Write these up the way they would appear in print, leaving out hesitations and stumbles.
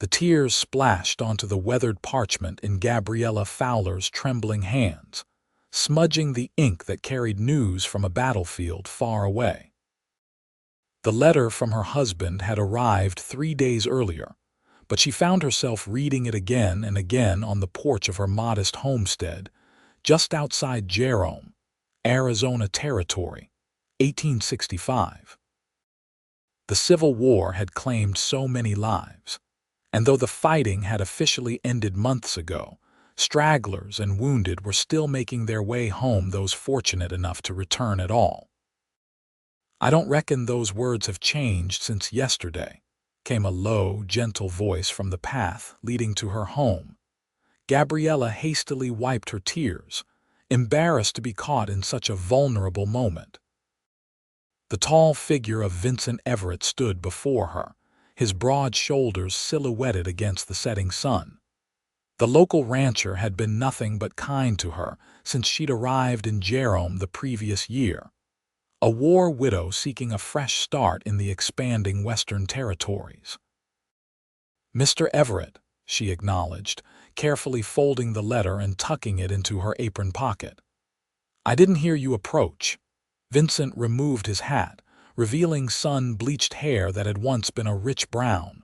The tears splashed onto the weathered parchment in Gabriella Fowler's trembling hands, smudging the ink that carried news from a battlefield far away. The letter from her husband had arrived 3 days earlier, but she found herself reading it again and again on the porch of her modest homestead, just outside Jerome, Arizona Territory, 1865. The Civil War had claimed so many lives, and though the fighting had officially ended months ago, stragglers and wounded were still making their way home, those fortunate enough to return at all. "I don't reckon those words have changed since yesterday," came a low, gentle voice from the path leading to her home. Gabriella hastily wiped her tears, embarrassed to be caught in such a vulnerable moment. The tall figure of Vincent Everett stood before her, his broad shoulders silhouetted against the setting sun. The local rancher had been nothing but kind to her since she'd arrived in Jerome the previous year, a war widow seeking a fresh start in the expanding Western territories. "Mr. Everett," she acknowledged, carefully folding the letter and tucking it into her apron pocket. "I didn't hear you approach." Vincent removed his hat, revealing sun-bleached hair that had once been a rich brown.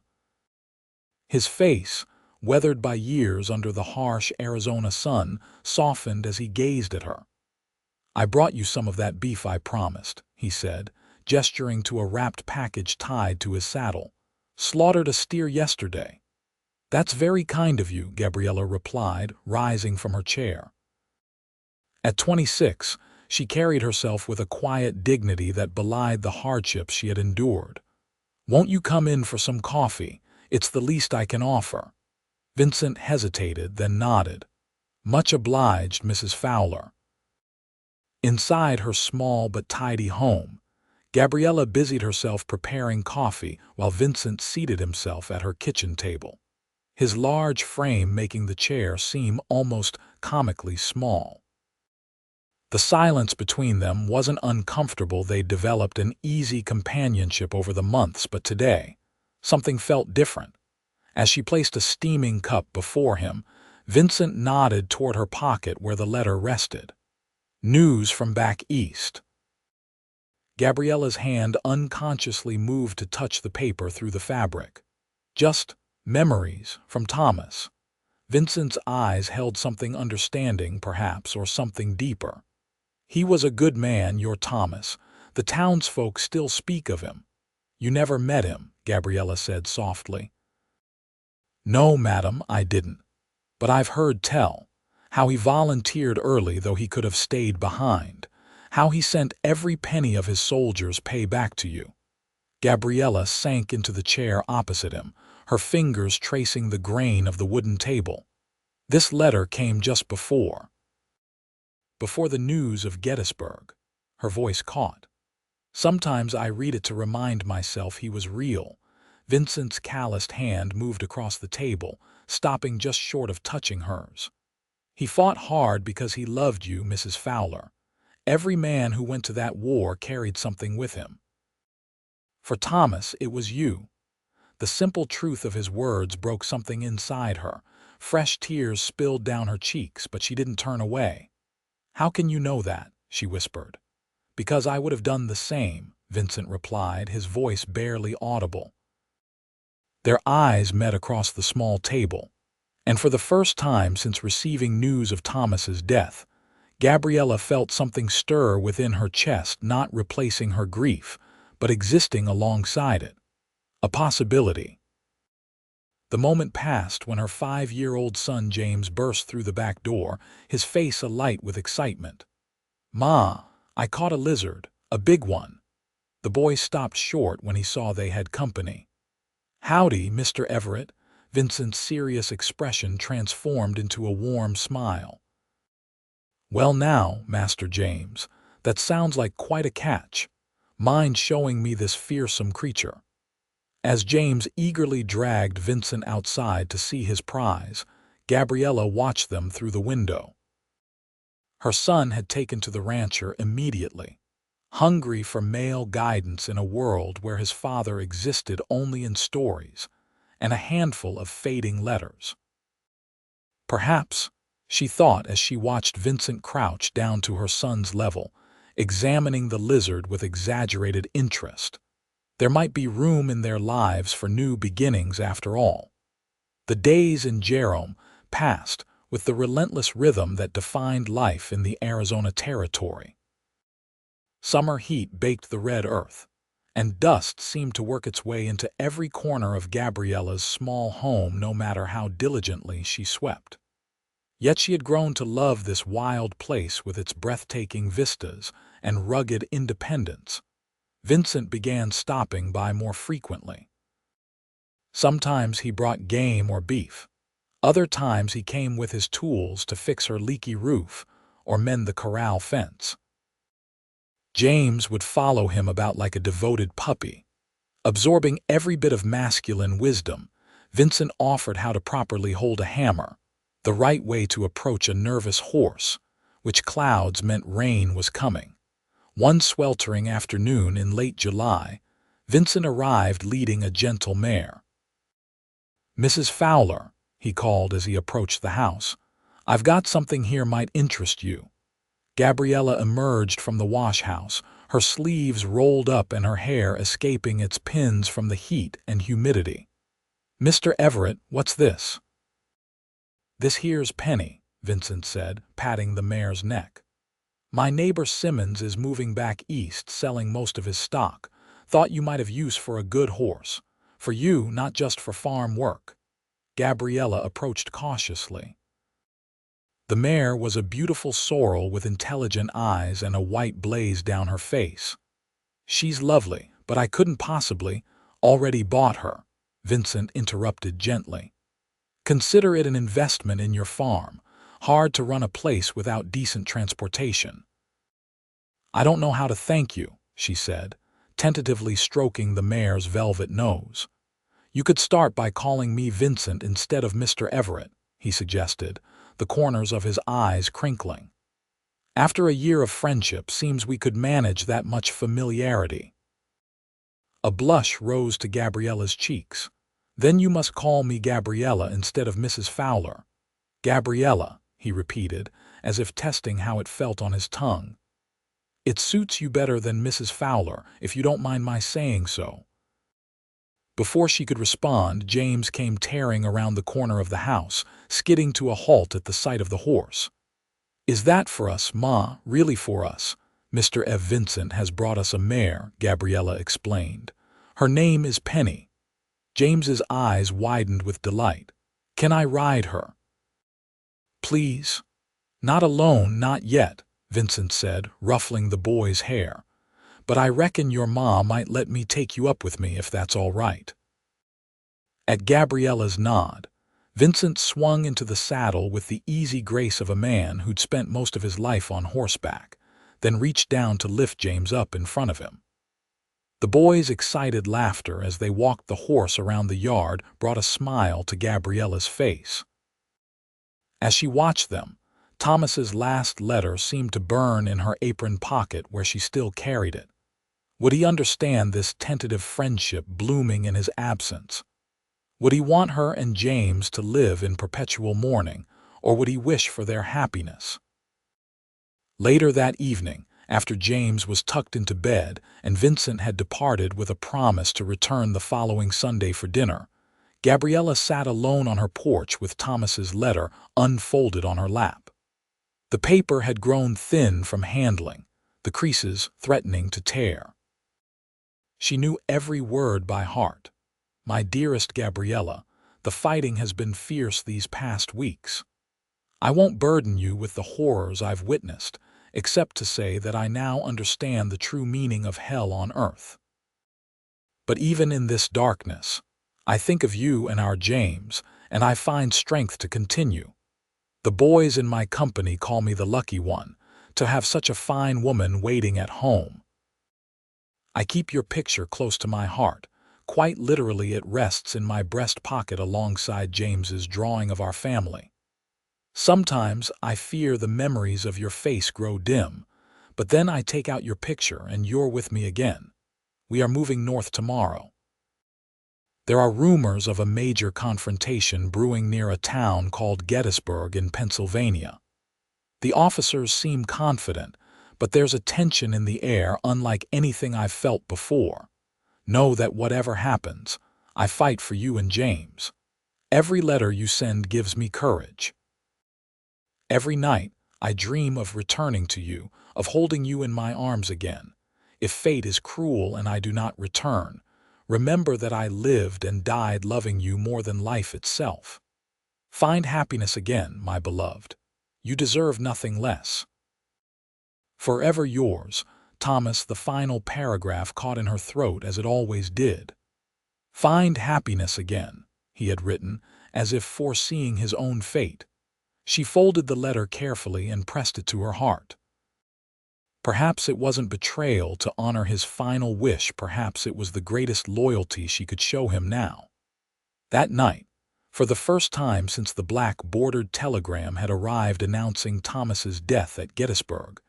His face, weathered by years under the harsh Arizona sun, softened as he gazed at her. "I brought you some of that beef I promised," he said, gesturing to a wrapped package tied to his saddle. "Slaughtered a steer yesterday." "That's very kind of you," Gabriella replied, rising from her chair. At 26, she carried herself with a quiet dignity that belied the hardships she had endured. "Won't you come in for some coffee? It's the least I can offer." Vincent hesitated, then nodded. "Much obliged, Mrs. Fowler." Inside her small but tidy home, Gabriella busied herself preparing coffee while Vincent seated himself at her kitchen table, his large frame making the chair seem almost comically small. The silence between them wasn't uncomfortable. They'd developed an easy companionship over the months, but today, something felt different. As she placed a steaming cup before him, Vincent nodded toward her pocket where the letter rested. "News from back east." Gabriella's hand unconsciously moved to touch the paper through the fabric. "Just memories from Thomas." Vincent's eyes held something understanding, perhaps, or something deeper. "He was a good man, your Thomas. The townsfolk still speak of him." "You never met him," Gabriella said softly. "No, madam, I didn't. But I've heard tell. How he volunteered early, though he could have stayed behind. How he sent every penny of his soldiers' pay back to you." Gabriella sank into the chair opposite him, her fingers tracing the grain of the wooden table. "This letter came just before the news of Gettysburg." Her voice caught. "Sometimes I read it to remind myself he was real." Vincent's calloused hand moved across the table, stopping just short of touching hers. "He fought hard because he loved you, Mrs. Fowler. Every man who went to that war carried something with him. For Thomas, it was you." The simple truth of his words broke something inside her. Fresh tears spilled down her cheeks, but she didn't turn away. "How can you know that?" she whispered. "Because I would have done the same," Vincent replied, his voice barely audible. Their eyes met across the small table, and for the first time since receiving news of Thomas's death, Gabriella felt something stir within her chest, not replacing her grief, but existing alongside it. A possibility. The moment passed when her 5-year-old son James burst through the back door, his face alight with excitement. "Ma, I caught a lizard, a big one." The boy stopped short when he saw they had company. "Howdy, Mr. Everett." Vincent's serious expression transformed into a warm smile. "Well now, Master James, that sounds like quite a catch. Mind showing me this fearsome creature?" As James eagerly dragged Vincent outside to see his prize, Gabriella watched them through the window. Her son had taken to the rancher immediately, hungry for male guidance in a world where his father existed only in stories, and a handful of fading letters. Perhaps, she thought as she watched Vincent crouch down to her son's level, examining the lizard with exaggerated interest, there might be room in their lives for new beginnings after all. The days in Jerome passed with the relentless rhythm that defined life in the Arizona Territory. Summer heat baked the red earth, and dust seemed to work its way into every corner of Gabriella's small home no matter how diligently she swept. Yet she had grown to love this wild place with its breathtaking vistas and rugged independence. Vincent began stopping by more frequently. Sometimes he brought game or beef. Other times he came with his tools to fix her leaky roof or mend the corral fence. James would follow him about like a devoted puppy. Absorbing every bit of masculine wisdom, Vincent offered how to properly hold a hammer, the right way to approach a nervous horse, which clouds meant rain was coming. One sweltering afternoon in late July, Vincent arrived leading a gentle mare. "Mrs. Fowler," he called as he approached the house, "I've got something here might interest you." Gabriella emerged from the wash house, her sleeves rolled up and her hair escaping its pins from the heat and humidity. "Mr. Everett, what's this?" "This here's Penny," Vincent said, patting the mare's neck. "My neighbor Simmons is moving back east, selling most of his stock. Thought you might have use for a good horse. For you, not just for farm work." Gabriella approached cautiously. The mare was a beautiful sorrel with intelligent eyes and a white blaze down her face. "She's lovely, but I couldn't possibly already bought her," Vincent interrupted gently. "Consider it an investment in your farm. Hard to run a place without decent transportation." "I don't know how to thank you," she said, tentatively stroking the mare's velvet nose. "You could start by calling me Vincent instead of Mr. Everett," he suggested, the corners of his eyes crinkling. "After a year of friendship, seems we could manage that much familiarity." A blush rose to Gabriella's cheeks. "Then you must call me Gabriella instead of Mrs. Fowler." "Gabriella," he repeated, as if testing how it felt on his tongue. "It suits you better than Mrs. Fowler, if you don't mind my saying so." Before she could respond, James came tearing around the corner of the house, skidding to a halt at the sight of the horse. "Is that for us, Ma? Really for us? Mr. Vincent has brought us a mare," Gabriella explained. "Her name is Penny." James's eyes widened with delight. "Can I ride her?" "Please." "Not alone, not yet," Vincent said, ruffling the boy's hair. "But I reckon your ma might let me take you up with me if that's all right." At Gabriella's nod, Vincent swung into the saddle with the easy grace of a man who'd spent most of his life on horseback, then reached down to lift James up in front of him. The boys' excited laughter as they walked the horse around the yard brought a smile to Gabriella's face. As she watched them, Thomas's last letter seemed to burn in her apron pocket where she still carried it. Would he understand this tentative friendship blooming in his absence? Would he want her and James to live in perpetual mourning, or would he wish for their happiness? Later that evening, after James was tucked into bed and Vincent had departed with a promise to return the following Sunday for dinner, Gabriella sat alone on her porch with Thomas's letter unfolded on her lap. The paper had grown thin from handling, the creases threatening to tear. She knew every word by heart. "My dearest Gabriella, the fighting has been fierce these past weeks. I won't burden you with the horrors I've witnessed, except to say that I now understand the true meaning of hell on earth. But even in this darkness, I think of you and our James, and I find strength to continue. The boys in my company call me the lucky one, to have such a fine woman waiting at home. I keep your picture close to my heart. Quite literally, it rests in my breast pocket alongside James's drawing of our family. Sometimes I fear the memories of your face grow dim, but then I take out your picture and you're with me again. We are moving north tomorrow." There are rumors of a major confrontation brewing near a town called Gettysburg in Pennsylvania. The officers seem confident, but there's a tension in the air unlike anything I've felt before. Know that whatever happens, I fight for you and James. Every letter you send gives me courage. Every night, I dream of returning to you, of holding you in my arms again. If fate is cruel and I do not return, remember that I lived and died loving you more than life itself. Find happiness again, my beloved. You deserve nothing less. Forever yours, Thomas. The final paragraph caught in her throat as it always did. Find happiness again, he had written, as if foreseeing his own fate. She folded the letter carefully and pressed it to her heart. Perhaps it wasn't betrayal to honor his final wish, perhaps it was the greatest loyalty she could show him now. That night, for the first time since the black-bordered telegram had arrived announcing Thomas's death at Gettysburg,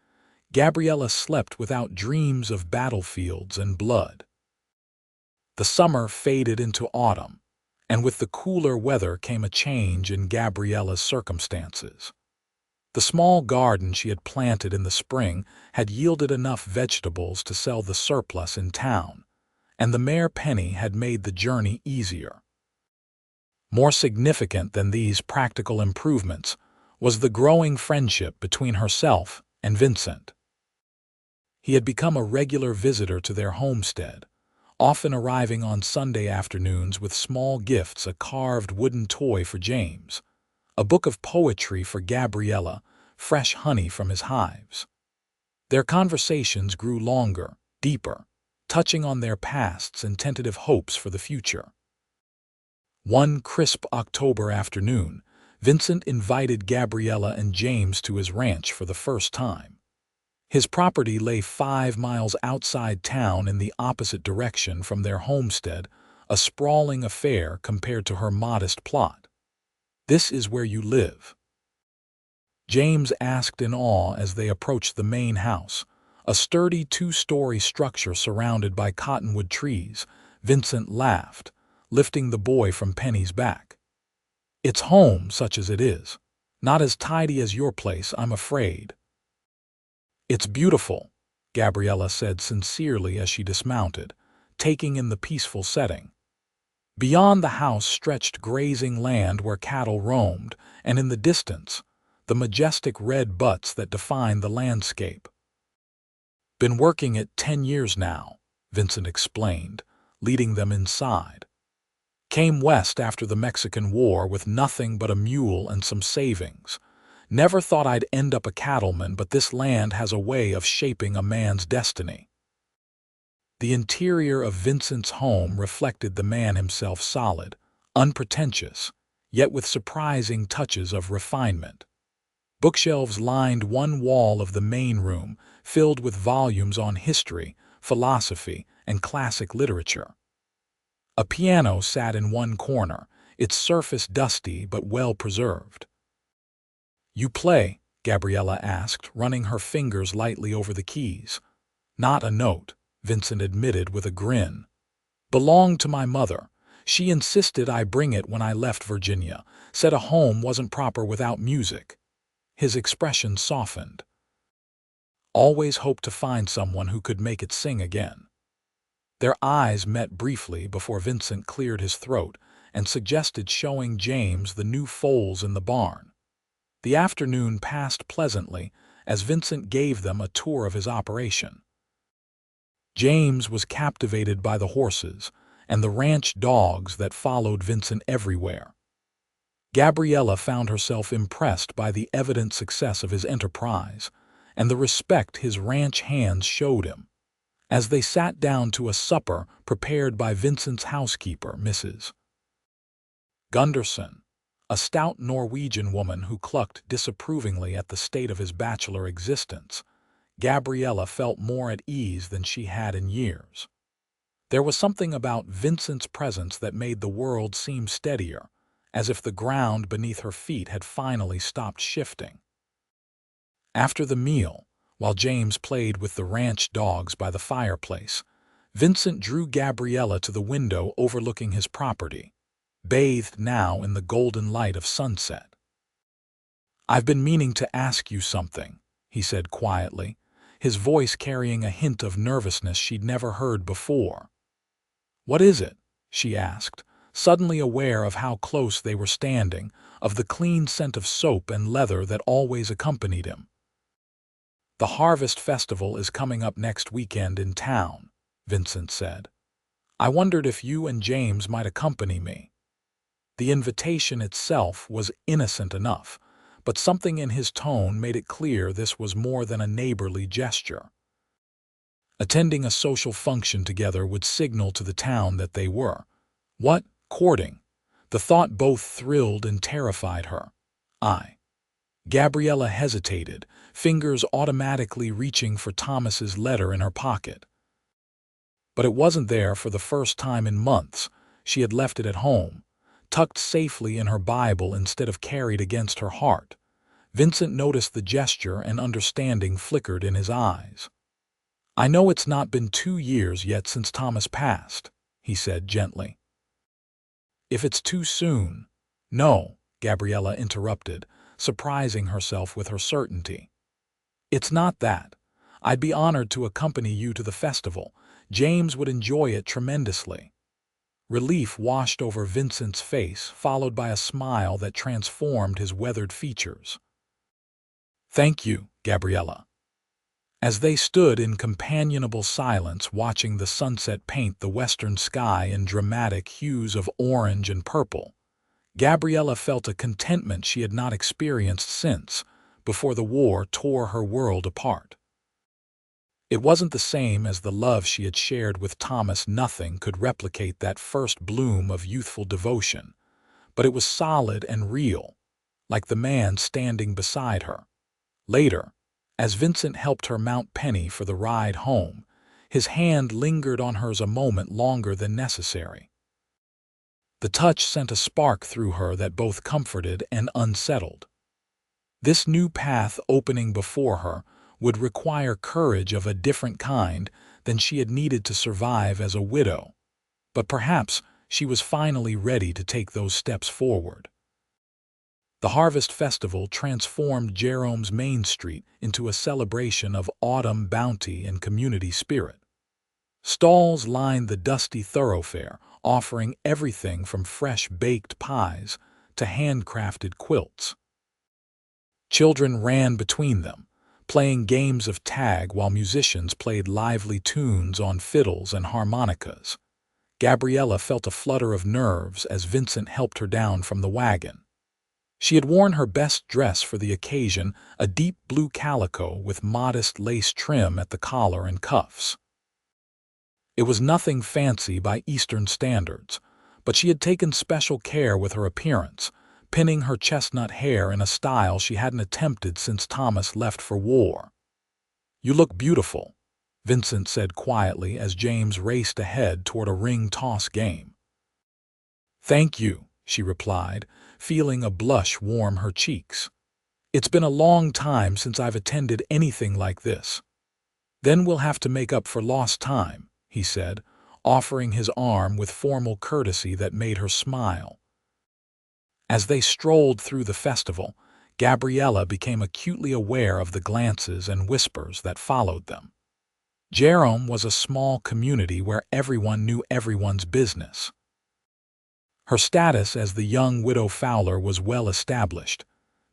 Gabriella slept without dreams of battlefields and blood. The summer faded into autumn, and with the cooler weather came a change in Gabriella's circumstances. The small garden she had planted in the spring had yielded enough vegetables to sell the surplus in town, and the mere penny had made the journey easier. More significant than these practical improvements was the growing friendship between herself and Vincent. He had become a regular visitor to their homestead, often arriving on Sunday afternoons with small gifts: a carved wooden toy for James, a book of poetry for Gabriella, fresh honey from his hives. Their conversations grew longer, deeper, touching on their pasts and tentative hopes for the future. One crisp October afternoon, Vincent invited Gabriella and James to his ranch for the first time. His property lay 5 miles outside town in the opposite direction from their homestead, a sprawling affair compared to her modest plot. "This is where you live?" James asked in awe as they approached the main house, a sturdy 2-story structure surrounded by cottonwood trees. Vincent laughed, lifting the boy from Penny's back. "It's home, such as it is. Not as tidy as your place, I'm afraid." "It's beautiful," Gabriella said sincerely as she dismounted, taking in the peaceful setting. Beyond the house stretched grazing land where cattle roamed, and in the distance, the majestic red buttes that defined the landscape. "Been working it 10 years now," Vincent explained, leading them inside. "Came west after the Mexican War with nothing but a mule and some savings. Never thought I'd end up a cattleman, but this land has a way of shaping a man's destiny." The interior of Vincent's home reflected the man himself: solid, unpretentious, yet with surprising touches of refinement. Bookshelves lined one wall of the main room, filled with volumes on history, philosophy, and classic literature. A piano sat in one corner, its surface dusty but well preserved. "You play?" Gabriella asked, running her fingers lightly over the keys. "Not a note," Vincent admitted with a grin. "Belonged to my mother. She insisted I bring it when I left Virginia, said a home wasn't proper without music." His expression softened. "Always hoped to find someone who could make it sing again." Their eyes met briefly before Vincent cleared his throat and suggested showing James the new foals in the barn. The afternoon passed pleasantly as Vincent gave them a tour of his operation. James was captivated by the horses and the ranch dogs that followed Vincent everywhere. Gabriella found herself impressed by the evident success of his enterprise and the respect his ranch hands showed him. As they sat down to a supper prepared by Vincent's housekeeper, Mrs. Gunderson, a stout Norwegian woman who clucked disapprovingly at the state of his bachelor existence, Gabriella felt more at ease than she had in years. There was something about Vincent's presence that made the world seem steadier, as if the ground beneath her feet had finally stopped shifting. After the meal, while James played with the ranch dogs by the fireplace, Vincent drew Gabriella to the window overlooking his property, bathed now in the golden light of sunset. "I've been meaning to ask you something," he said quietly, his voice carrying a hint of nervousness she'd never heard before. "What is it?" she asked, suddenly aware of how close they were standing, of the clean scent of soap and leather that always accompanied him. "The Harvest Festival is coming up next weekend in town," Vincent said. "I wondered if you and James might accompany me." The invitation itself was innocent enough, but something in his tone made it clear this was more than a neighborly gesture. Attending a social function together would signal to the town that they were, what, courting? The thought both thrilled and terrified her. Gabriella hesitated, fingers automatically reaching for Thomas's letter in her pocket. But it wasn't there for the first time in months. She had left it at home, tucked safely in her Bible instead of carried against her heart. Vincent noticed the gesture and understanding flickered in his eyes. "I know it's not been 2 years yet since Thomas passed," he said gently. "If it's too soon—" "No," Gabriella interrupted, surprising herself with her certainty. "It's not that. I'd be honored to accompany you to the festival. James would enjoy it tremendously." Relief washed over Vincent's face, followed by a smile that transformed his weathered features. "Thank you, Gabriella." As they stood in companionable silence watching the sunset paint the western sky in dramatic hues of orange and purple, Gabriella felt a contentment she had not experienced since, before the war tore her world apart. It wasn't the same as the love she had shared with Thomas. Nothing could replicate that first bloom of youthful devotion, but it was solid and real, like the man standing beside her. Later, as Vincent helped her mount Penny for the ride home, his hand lingered on hers a moment longer than necessary. The touch sent a spark through her that both comforted and unsettled. This new path opening before her would require courage of a different kind than she had needed to survive as a widow, but perhaps she was finally ready to take those steps forward. The Harvest Festival transformed Jerome's Main Street into a celebration of autumn bounty and community spirit. Stalls lined the dusty thoroughfare, offering everything from fresh baked pies to handcrafted quilts. Children ran between them, playing games of tag while musicians played lively tunes on fiddles and harmonicas. Gabriella felt a flutter of nerves as Vincent helped her down from the wagon. She had worn her best dress for the occasion, a deep blue calico with modest lace trim at the collar and cuffs. It was nothing fancy by Eastern standards, but she had taken special care with her appearance, pinning her chestnut hair in a style she hadn't attempted since Thomas left for war. "You look beautiful," Vincent said quietly as James raced ahead toward a ring toss game. "Thank you," she replied, feeling a blush warm her cheeks. "It's been a long time since I've attended anything like this." "Then we'll have to make up for lost time," he said, offering his arm with formal courtesy that made her smile. As they strolled through the festival, Gabriella became acutely aware of the glances and whispers that followed them. Jerome was a small community where everyone knew everyone's business. Her status as the young widow Fowler was well established.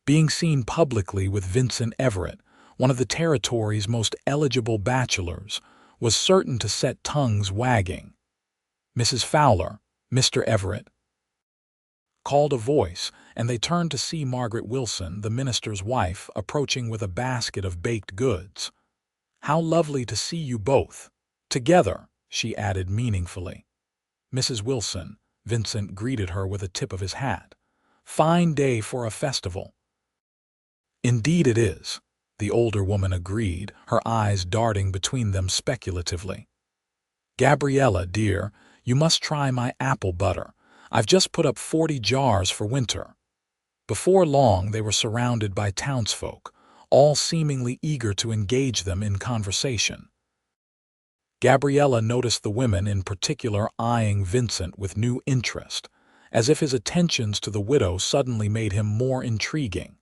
Being seen publicly with Vincent Everett, one of the territory's most eligible bachelors, was certain to set tongues wagging. "Mrs. Fowler, Mr. Everett," called a voice, and they turned to see Margaret Wilson, the minister's wife, approaching with a basket of baked goods. "How lovely to see you both together," she added meaningfully. "Mrs. Wilson," Vincent greeted her with a tip of his hat. "Fine day for a festival." "Indeed it is," the older woman agreed, her eyes darting between them speculatively. "Gabriella, dear, you must try my apple butter. I've just put up 40 jars for winter." Before long they were surrounded by townsfolk, all seemingly eager to engage them in conversation. Gabriella noticed the women in particular eyeing Vincent with new interest, as if his attentions to the widow suddenly made him more intriguing.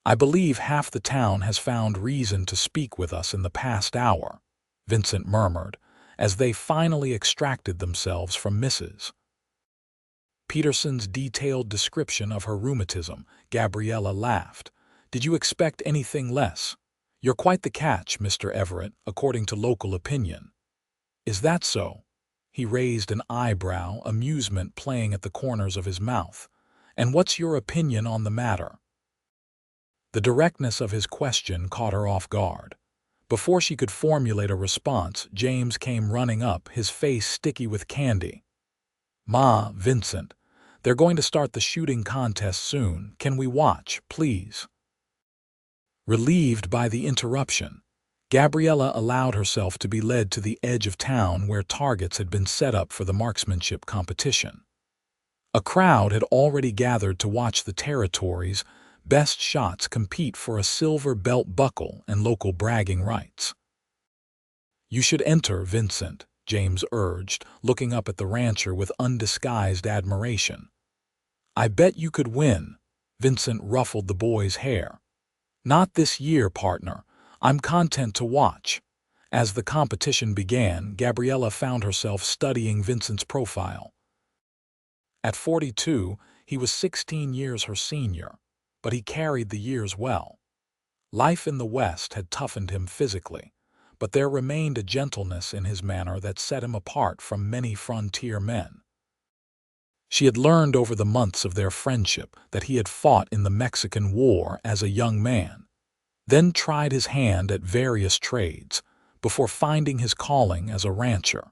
"I believe half the town has found reason to speak with us in the past hour," Vincent murmured, as they finally extracted themselves from Mrs. Peterson's detailed description of her rheumatism. Gabriella laughed. "Did you expect anything less? You're quite the catch, Mr. Everett, according to local opinion." "Is that so?" He raised an eyebrow, amusement playing at the corners of his mouth. "And what's your opinion on the matter?" The directness of his question caught her off guard. Before she could formulate a response, James came running up, his face sticky with candy. "Ma, Vincent, they're going to start the shooting contest soon. Can we watch, please?" Relieved by the interruption, Gabriella allowed herself to be led to the edge of town where targets had been set up for the marksmanship competition. A crowd had already gathered to watch the territory's best shots compete for a silver belt buckle and local bragging rights. "You should enter, Vincent," James urged, looking up at the rancher with undisguised admiration. "I bet you could win." Vincent ruffled the boy's hair. "Not this year, partner. I'm content to watch." As the competition began, Gabriella found herself studying Vincent's profile. At 42, he was 16 years her senior, but he carried the years well. Life in the West had toughened him physically, but there remained a gentleness in his manner that set him apart from many frontier men. She had learned over the months of their friendship that he had fought in the Mexican War as a young man, then tried his hand at various trades before finding his calling as a rancher.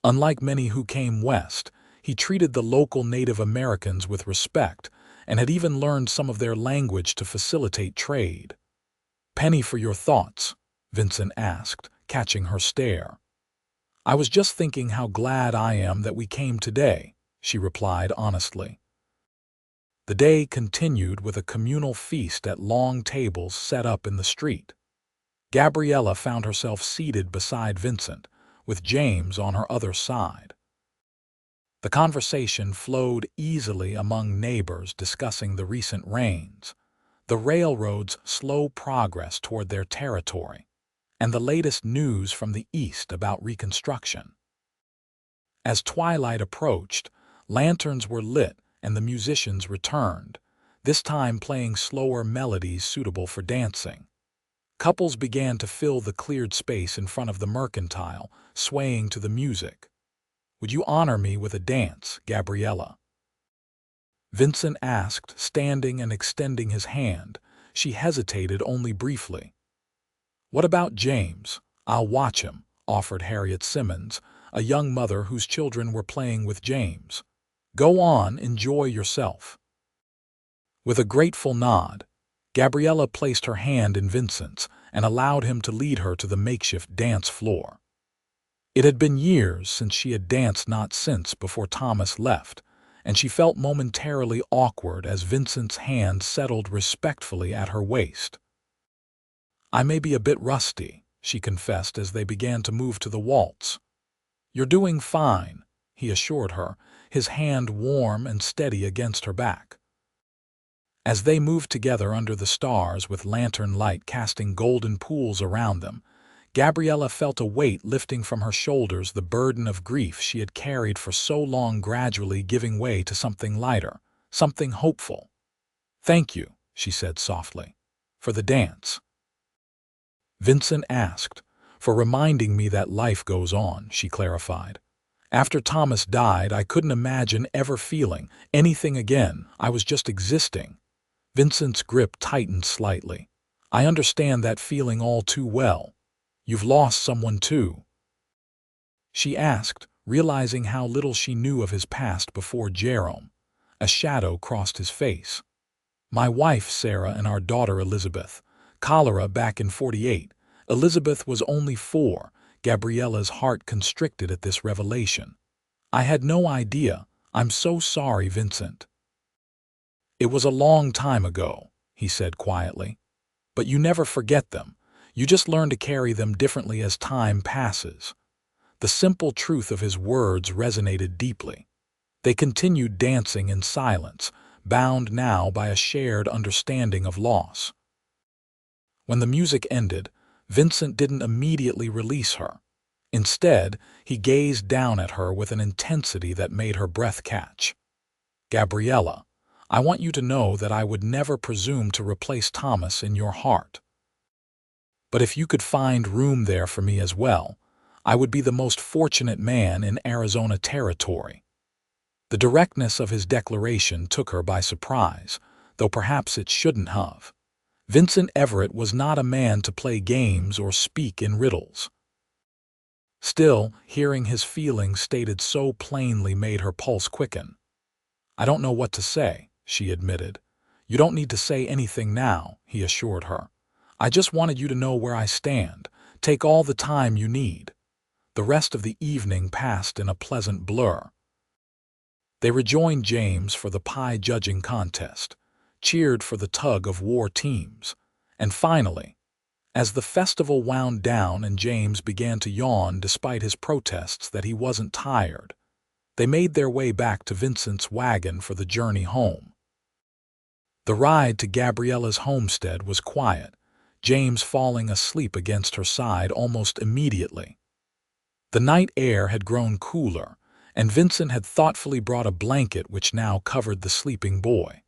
Unlike many who came west, he treated the local Native Americans with respect and had even learned some of their language to facilitate trade. "Penny for your thoughts?" Vincent asked, catching her stare. "I was just thinking how glad I am that we came today," she replied honestly. The day continued with a communal feast at long tables set up in the street. Gabriella found herself seated beside Vincent, with James on her other side. The conversation flowed easily among neighbors discussing the recent rains, the railroad's slow progress toward their territory, and the latest news from the East about Reconstruction. As twilight approached, lanterns were lit and the musicians returned, this time playing slower melodies suitable for dancing. Couples began to fill the cleared space in front of the mercantile, swaying to the music. "Would you honor me with a dance, Gabriella?" Vincent asked, standing and extending his hand. She hesitated only briefly. "What about James? I'll watch him," offered Harriet Simmons, a young mother whose children were playing with James. "Go on, enjoy yourself." With a grateful nod, Gabriella placed her hand in Vincent's and allowed him to lead her to the makeshift dance floor. It had been years since she had danced, not since before Thomas left, and she felt momentarily awkward as Vincent's hand settled respectfully at her waist. "I may be a bit rusty," she confessed as they began to move to the waltz. "You're doing fine," he assured her, his hand warm and steady against her back. As they moved together under the stars with lantern light casting golden pools around them, Gabriella felt a weight lifting from her shoulders, the burden of grief she had carried for so long gradually giving way to something lighter, something hopeful. "Thank you," she said softly, "for the dance." Vincent asked, "For reminding me that life goes on," she clarified. "After Thomas died, I couldn't imagine ever feeling anything again. I was just existing." Vincent's grip tightened slightly. "I understand that feeling all too well. You've lost someone too?" she asked, realizing how little she knew of his past before Jerome. A shadow crossed his face. "My wife, Sarah, and our daughter, Elizabeth. Cholera back in 48. Elizabeth was only 4. Gabriella's heart constricted at this revelation. "I had no idea. I'm so sorry, Vincent." "It was a long time ago," he said quietly. "But you never forget them. You just learn to carry them differently as time passes." The simple truth of his words resonated deeply. They continued dancing in silence, bound now by a shared understanding of loss. When the music ended, Vincent didn't immediately release her. Instead, he gazed down at her with an intensity that made her breath catch. "Gabriella, I want you to know that I would never presume to replace Thomas in your heart. But if you could find room there for me as well, I would be the most fortunate man in Arizona territory." The directness of his declaration took her by surprise, though perhaps it shouldn't have. Vincent Everett was not a man to play games or speak in riddles. Still, hearing his feelings stated so plainly made her pulse quicken. "I don't know what to say," she admitted. "You don't need to say anything now," he assured her. "I just wanted you to know where I stand. Take all the time you need." The rest of the evening passed in a pleasant blur. They rejoined James for the pie judging contest, cheered for the tug-of-war teams, and finally, as the festival wound down and James began to yawn despite his protests that he wasn't tired, they made their way back to Vincent's wagon for the journey home. The ride to Gabriella's homestead was quiet, James falling asleep against her side almost immediately. The night air had grown cooler, and Vincent had thoughtfully brought a blanket which now covered the sleeping boy.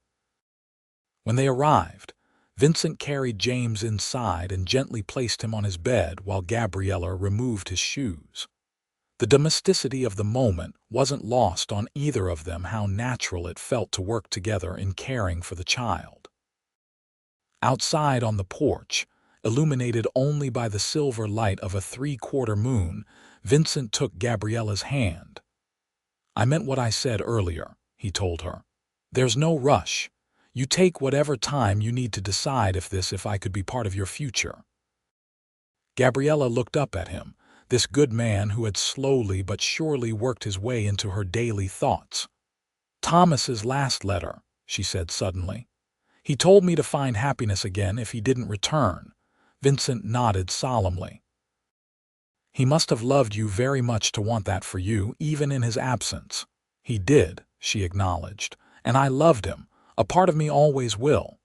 When they arrived, Vincent carried James inside and gently placed him on his bed while Gabriella removed his shoes. The domesticity of the moment wasn't lost on either of them how natural it felt to work together in caring for the child. Outside on the porch, illuminated only by the silver light of a three-quarter moon, Vincent took Gabriella's hand. "I meant what I said earlier," he told her. "There's no rush. You take whatever time you need to decide if I could be part of your future." Gabriella looked up at him, this good man who had slowly but surely worked his way into her daily thoughts. "Thomas's last letter," she said suddenly. "He told me to find happiness again if he didn't return." Vincent nodded solemnly. "He must have loved you very much to want that for you, even in his absence." "He did," she acknowledged, "and I loved him. A part of me always will."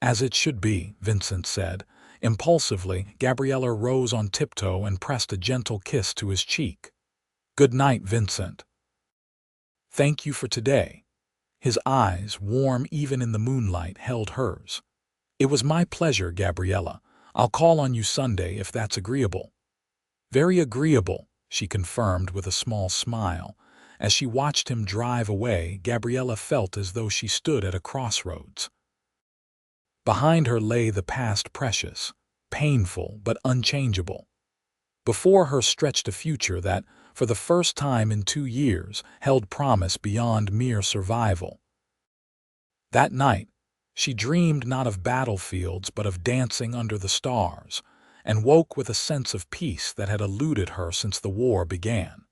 "As it should be," Vincent said. Impulsively, Gabriella rose on tiptoe and pressed a gentle kiss to his cheek. "Good night, Vincent." "Thank you for today." His eyes, warm even in the moonlight, held hers. "It was my pleasure, Gabriella. I'll call on you Sunday if that's agreeable." "Very agreeable," she confirmed with a small smile. As she watched him drive away, Gabriella felt as though she stood at a crossroads. Behind her lay the past precious, painful but unchangeable. Before her stretched a future that, for the first time in 2 years, held promise beyond mere survival. That night, she dreamed not of battlefields but of dancing under the stars, and woke with a sense of peace that had eluded her since the war began.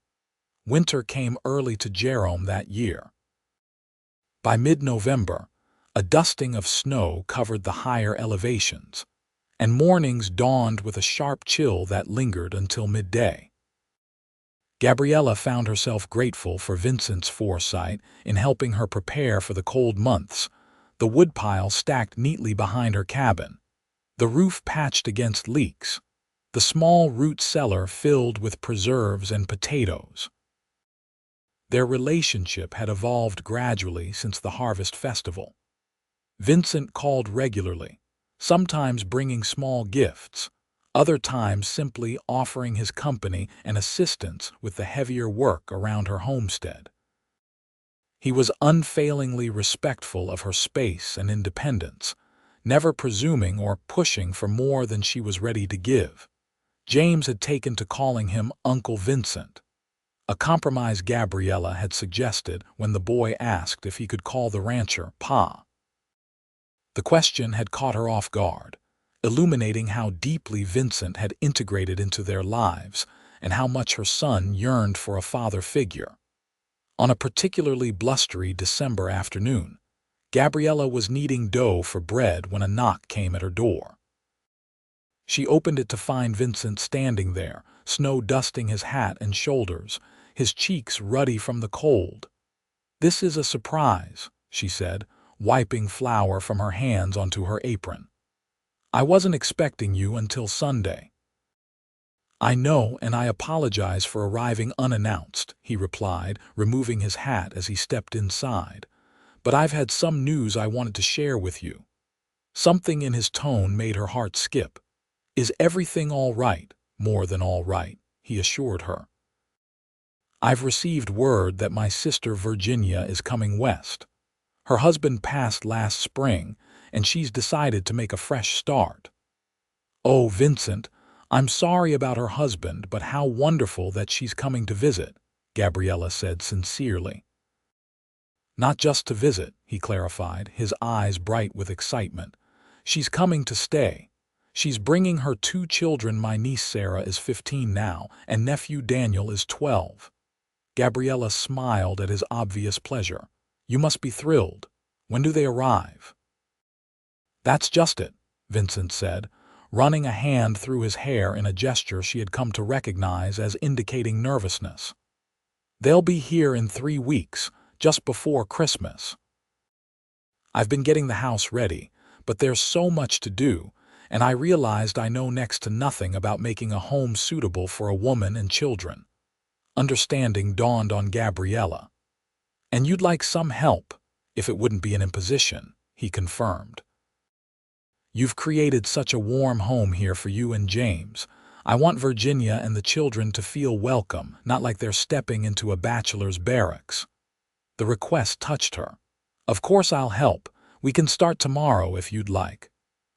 Winter came early to Jerome that year. By mid-November, a dusting of snow covered the higher elevations, and mornings dawned with a sharp chill that lingered until midday. Gabriella found herself grateful for Vincent's foresight in helping her prepare for the cold months, the woodpile stacked neatly behind her cabin, the roof patched against leaks, the small root cellar filled with preserves and potatoes. Their relationship had evolved gradually since the harvest festival. Vincent called regularly, sometimes bringing small gifts, other times simply offering his company and assistance with the heavier work around her homestead. He was unfailingly respectful of her space and independence, never presuming or pushing for more than she was ready to give. James had taken to calling him Uncle Vincent, a compromise Gabriella had suggested when the boy asked if he could call the rancher Pa. The question had caught her off guard, illuminating how deeply Vincent had integrated into their lives and how much her son yearned for a father figure. On a particularly blustery December afternoon, Gabriella was kneading dough for bread when a knock came at her door. She opened it to find Vincent standing there, snow dusting his hat and shoulders, his cheeks ruddy from the cold. "This is a surprise," she said, wiping flour from her hands onto her apron. "I wasn't expecting you until Sunday." "I know, and I apologize for arriving unannounced," he replied, removing his hat as he stepped inside. "But I've had some news I wanted to share with you." Something in his tone made her heart skip. "Is everything all right?" "More than all right," he assured her. "I've received word that my sister Virginia is coming west. Her husband passed last spring, and she's decided to make a fresh start." "Oh, Vincent, I'm sorry about her husband, but how wonderful that she's coming to visit," Gabriella said sincerely. "Not just to visit," he clarified, his eyes bright with excitement. "She's coming to stay. She's bringing her 2 children. My niece Sarah is 15 now, and nephew Daniel is 12. Gabriella smiled at his obvious pleasure. "You must be thrilled. When do they arrive?" "That's just it," Vincent said, running a hand through his hair in a gesture she had come to recognize as indicating nervousness. "They'll be here in 3 weeks, just before Christmas. I've been getting the house ready, but there's so much to do, and I realized I know next to nothing about making a home suitable for a woman and children." Understanding dawned on Gabriella. "And you'd like some help, if it wouldn't be an imposition," he confirmed. "You've created such a warm home here for you and James. I want Virginia and the children to feel welcome, not like they're stepping into a bachelor's barracks." The request touched her. "Of course I'll help. We can start tomorrow if you'd like."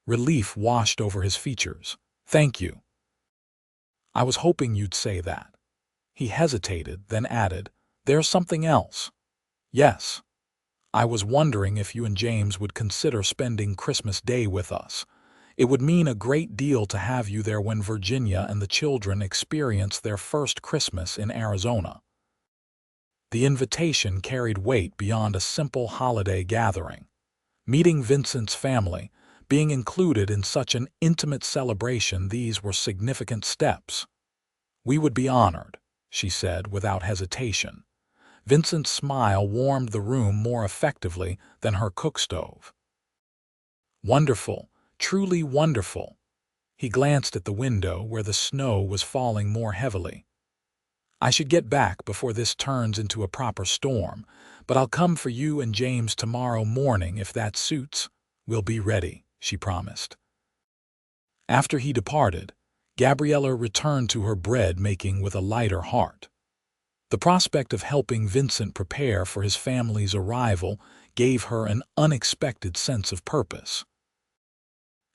Relief washed over his features. "Thank you. I was hoping you'd say that." He hesitated, then added, "There's something else." "Yes. I was wondering if you and James would consider spending Christmas Day with us. It would mean a great deal to have you there when Virginia and the children experience their first Christmas in Arizona." The invitation carried weight beyond a simple holiday gathering. Meeting Vincent's family, being included in such an intimate celebration, these were significant steps. "We would be honored," she said without hesitation. Vincent's smile warmed the room more effectively than her cook stove. "Wonderful, truly wonderful." He glanced at the window where the snow was falling more heavily. "I should get back before this turns into a proper storm, but I'll come for you and James tomorrow morning if that suits." "We'll be ready," she promised. After he departed, Gabriella returned to her bread-making with a lighter heart. The prospect of helping Vincent prepare for his family's arrival gave her an unexpected sense of purpose.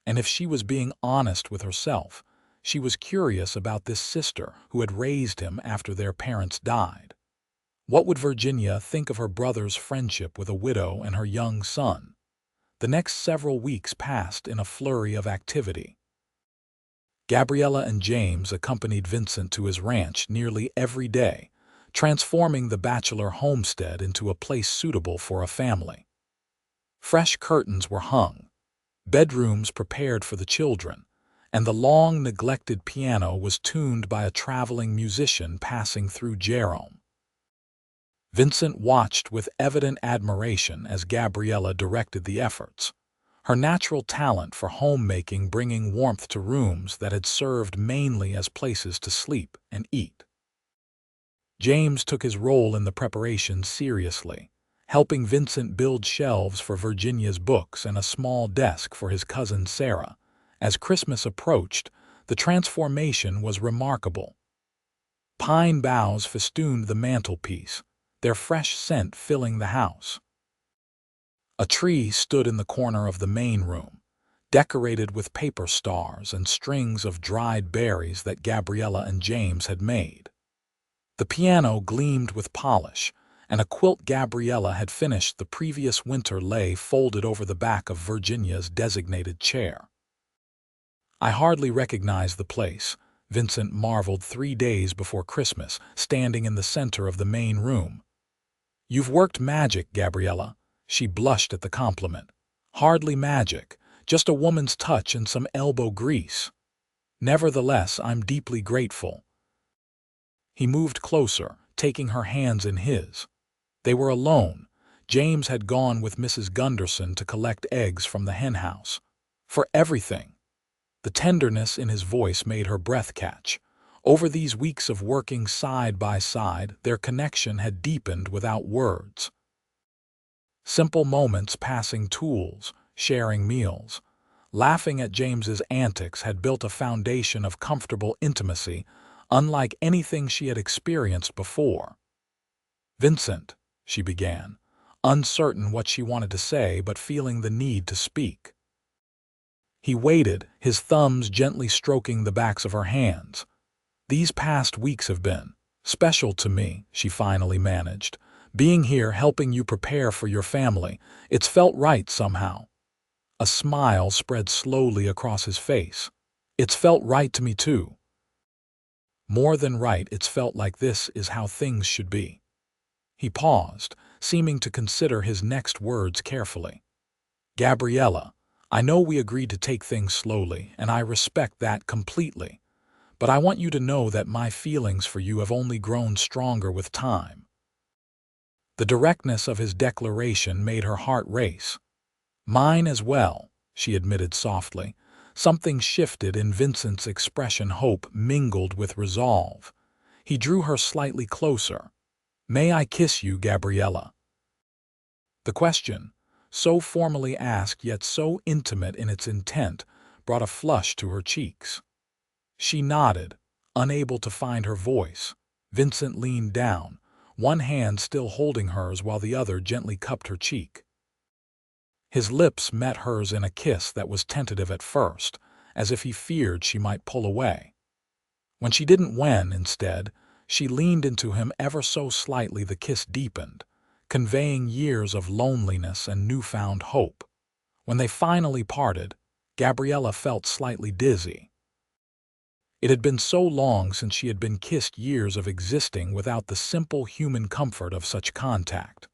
And if she was being honest with herself, she was curious about this sister who had raised him after their parents died. What would Virginia think of her brother's friendship with a widow and her young son? The next several weeks passed in a flurry of activity. Gabriella and James accompanied Vincent to his ranch nearly every day, transforming the bachelor homestead into a place suitable for a family. Fresh curtains were hung, bedrooms prepared for the children, and the long-neglected piano was tuned by a traveling musician passing through Jerome. Vincent watched with evident admiration as Gabriella directed the efforts, her natural talent for homemaking bringing warmth to rooms that had served mainly as places to sleep and eat. James took his role in the preparation seriously, helping Vincent build shelves for Virginia's books and a small desk for his cousin Sarah. As Christmas approached, the transformation was remarkable. Pine boughs festooned the mantelpiece, their fresh scent filling the house. A tree stood in the corner of the main room, decorated with paper stars and strings of dried berries that Gabriella and James had made. The piano gleamed with polish, and a quilt Gabriella had finished the previous winter lay folded over the back of Virginia's designated chair. "I hardly recognize the place," Vincent marveled 3 days before Christmas, standing in the center of the main room. "You've worked magic, Gabriella." She blushed at the compliment. "Hardly magic, just a woman's touch and some elbow grease." Nevertheless, I'm deeply grateful." He moved closer, taking her hands in his. They were alone. James had gone with Mrs. Gunderson to collect eggs from the henhouse. "For everything." The tenderness in his voice made her breath catch. Over these weeks of working side by side, their connection had deepened without words. Simple moments passing tools, sharing meals, laughing at James's antics had built a foundation of comfortable intimacy, unlike anything she had experienced before. "Vincent," she began, uncertain what she wanted to say but feeling the need to speak. He waited, his thumbs gently stroking the backs of her hands. "These past weeks have been special to me," she finally managed. "Being here, helping you prepare for your family, it's felt right somehow." A smile spread slowly across his face. "It's felt right to me too." "More than right, it's felt like this is how things should be." He paused, seeming to consider his next words carefully. "Gabriella, I know we agreed to take things slowly, and I respect that completely. But I want you to know that my feelings for you have only grown stronger with time." The directness of his declaration made her heart race. "Mine as well," she admitted softly. Something shifted in Vincent's expression, hope mingled with resolve. He drew her slightly closer. "May I kiss you, Gabriella?" The question, so formally asked yet so intimate in its intent, brought a flush to her cheeks. She nodded, unable to find her voice. Vincent leaned down, one hand still holding hers while the other gently cupped her cheek. His lips met hers in a kiss that was tentative at first, as if he feared she might pull away. When she didn't win, instead, she leaned into him ever so slightly. The kiss deepened, conveying years of loneliness and newfound hope. When they finally parted, Gabriella felt slightly dizzy. It had been so long since she had been kissed, years of existing without the simple human comfort of such contact.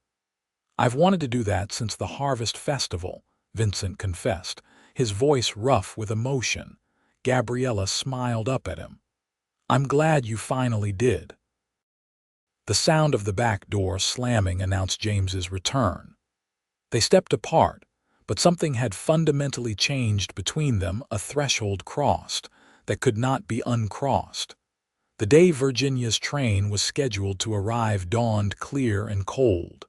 "I've wanted to do that since the Harvest Festival," Vincent confessed, his voice rough with emotion. Gabriella smiled up at him. "I'm glad you finally did." The sound of the back door slamming announced James's return. They stepped apart, but something had fundamentally changed between them, a threshold crossed that could not be uncrossed. The day Virginia's train was scheduled to arrive dawned clear and cold.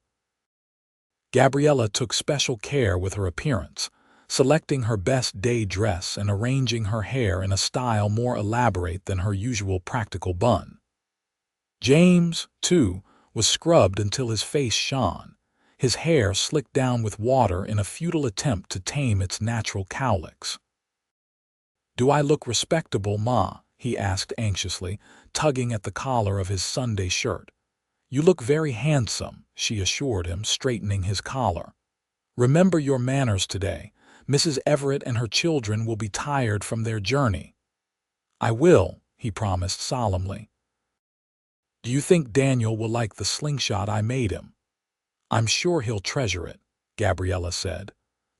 Gabriella took special care with her appearance, selecting her best day dress and arranging her hair in a style more elaborate than her usual practical bun. James, too, was scrubbed until his face shone, his hair slicked down with water in a futile attempt to tame its natural cowlicks. "Do I look respectable, Ma?" he asked anxiously, tugging at the collar of his Sunday shirt. "You look very handsome," she assured him, straightening his collar. "Remember your manners today. Mrs. Everett and her children will be tired from their journey." "I will," he promised solemnly. "Do you think Daniel will like the slingshot I made him?" "I'm sure he'll treasure it," Gabriella said,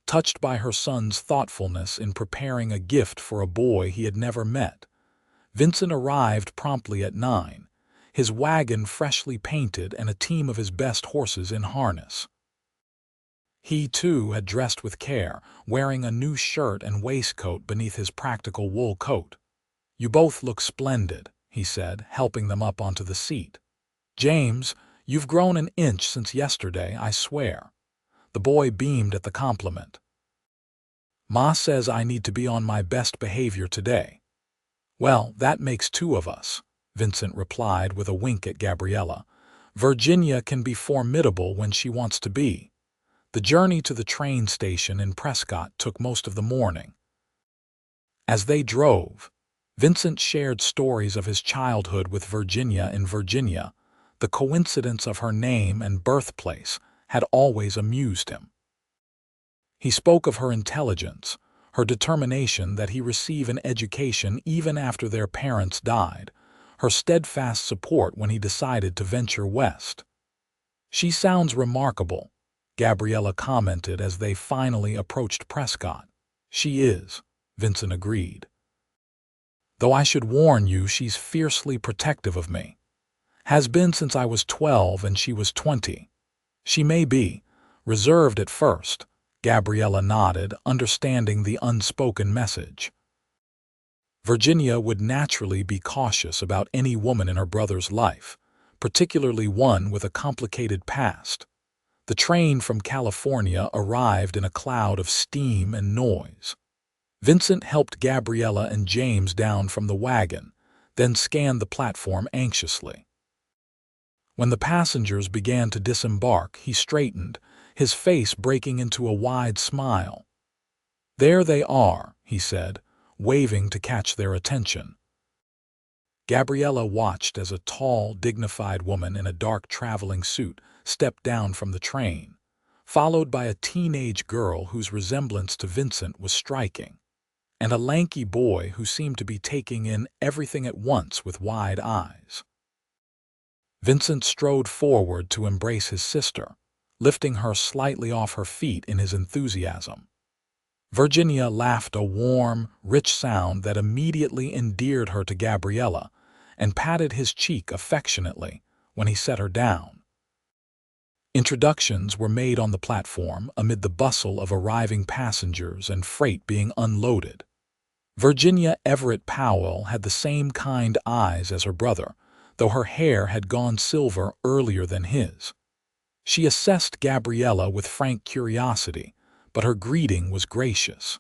touched by her son's thoughtfulness in preparing a gift for a boy he had never met. Vincent arrived promptly at 9, his wagon freshly painted and a team of his best horses in harness. He, too, had dressed with care, wearing a new shirt and waistcoat beneath his practical wool coat. "You both look splendid," he said, helping them up onto the seat. "James, you've grown an inch since yesterday, I swear." The boy beamed at the compliment. "Ma says I need to be on my best behavior today." "Well, that makes two of us," Vincent replied with a wink at Gabriella. "Virginia can be formidable when she wants to be." The journey to the train station in Prescott took most of the morning. As they drove, Vincent shared stories of his childhood with Virginia. In Virginia, the coincidence of her name and birthplace had always amused him. He spoke of her intelligence, her determination that he receive an education even after their parents died, her steadfast support when he decided to venture west. "She sounds remarkable," Gabriella commented as they finally approached Prescott. "She is," Vincent agreed. Though I should warn you, she's fiercely protective of me. Has been since I was 12 and she was 20. She may be reserved at first. Gabriella nodded, understanding the unspoken message. Virginia would naturally be cautious about any woman in her brother's life, particularly one with a complicated past. The train from California arrived in a cloud of steam and noise. Vincent helped Gabriella and James down from the wagon, then scanned the platform anxiously. When the passengers began to disembark, he straightened, his face breaking into a wide smile. "There they are," he said, waving to catch their attention. Gabriella watched as a tall, dignified woman in a dark traveling suit stepped down from the train, followed by a teenage girl whose resemblance to Vincent was striking, and a lanky boy who seemed to be taking in everything at once with wide eyes. Vincent strode forward to embrace his sister, lifting her slightly off her feet in his enthusiasm. Virginia laughed a warm, rich sound that immediately endeared her to Gabriella and patted his cheek affectionately when he set her down. Introductions were made on the platform amid the bustle of arriving passengers and freight being unloaded. Virginia Everett Powell had the same kind eyes as her brother, though her hair had gone silver earlier than his. She assessed Gabriella with frank curiosity, but her greeting was gracious.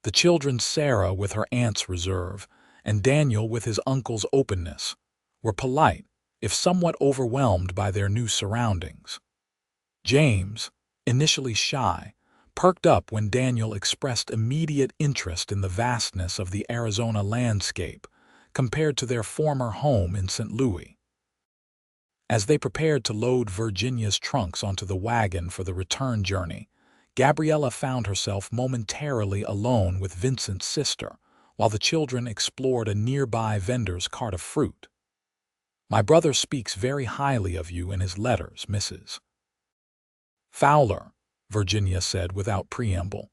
The children, Sarah with her aunt's reserve, and Daniel with his uncle's openness, were polite, if somewhat overwhelmed by their new surroundings. James, initially shy, perked up when Daniel expressed immediate interest in the vastness of the Arizona landscape compared to their former home in St. Louis. As they prepared to load Virginia's trunks onto the wagon for the return journey, Gabriella found herself momentarily alone with Vincent's sister, while the children explored a nearby vendor's cart of fruit. "My brother speaks very highly of you in his letters, Mrs. Fowler," Virginia said without preamble.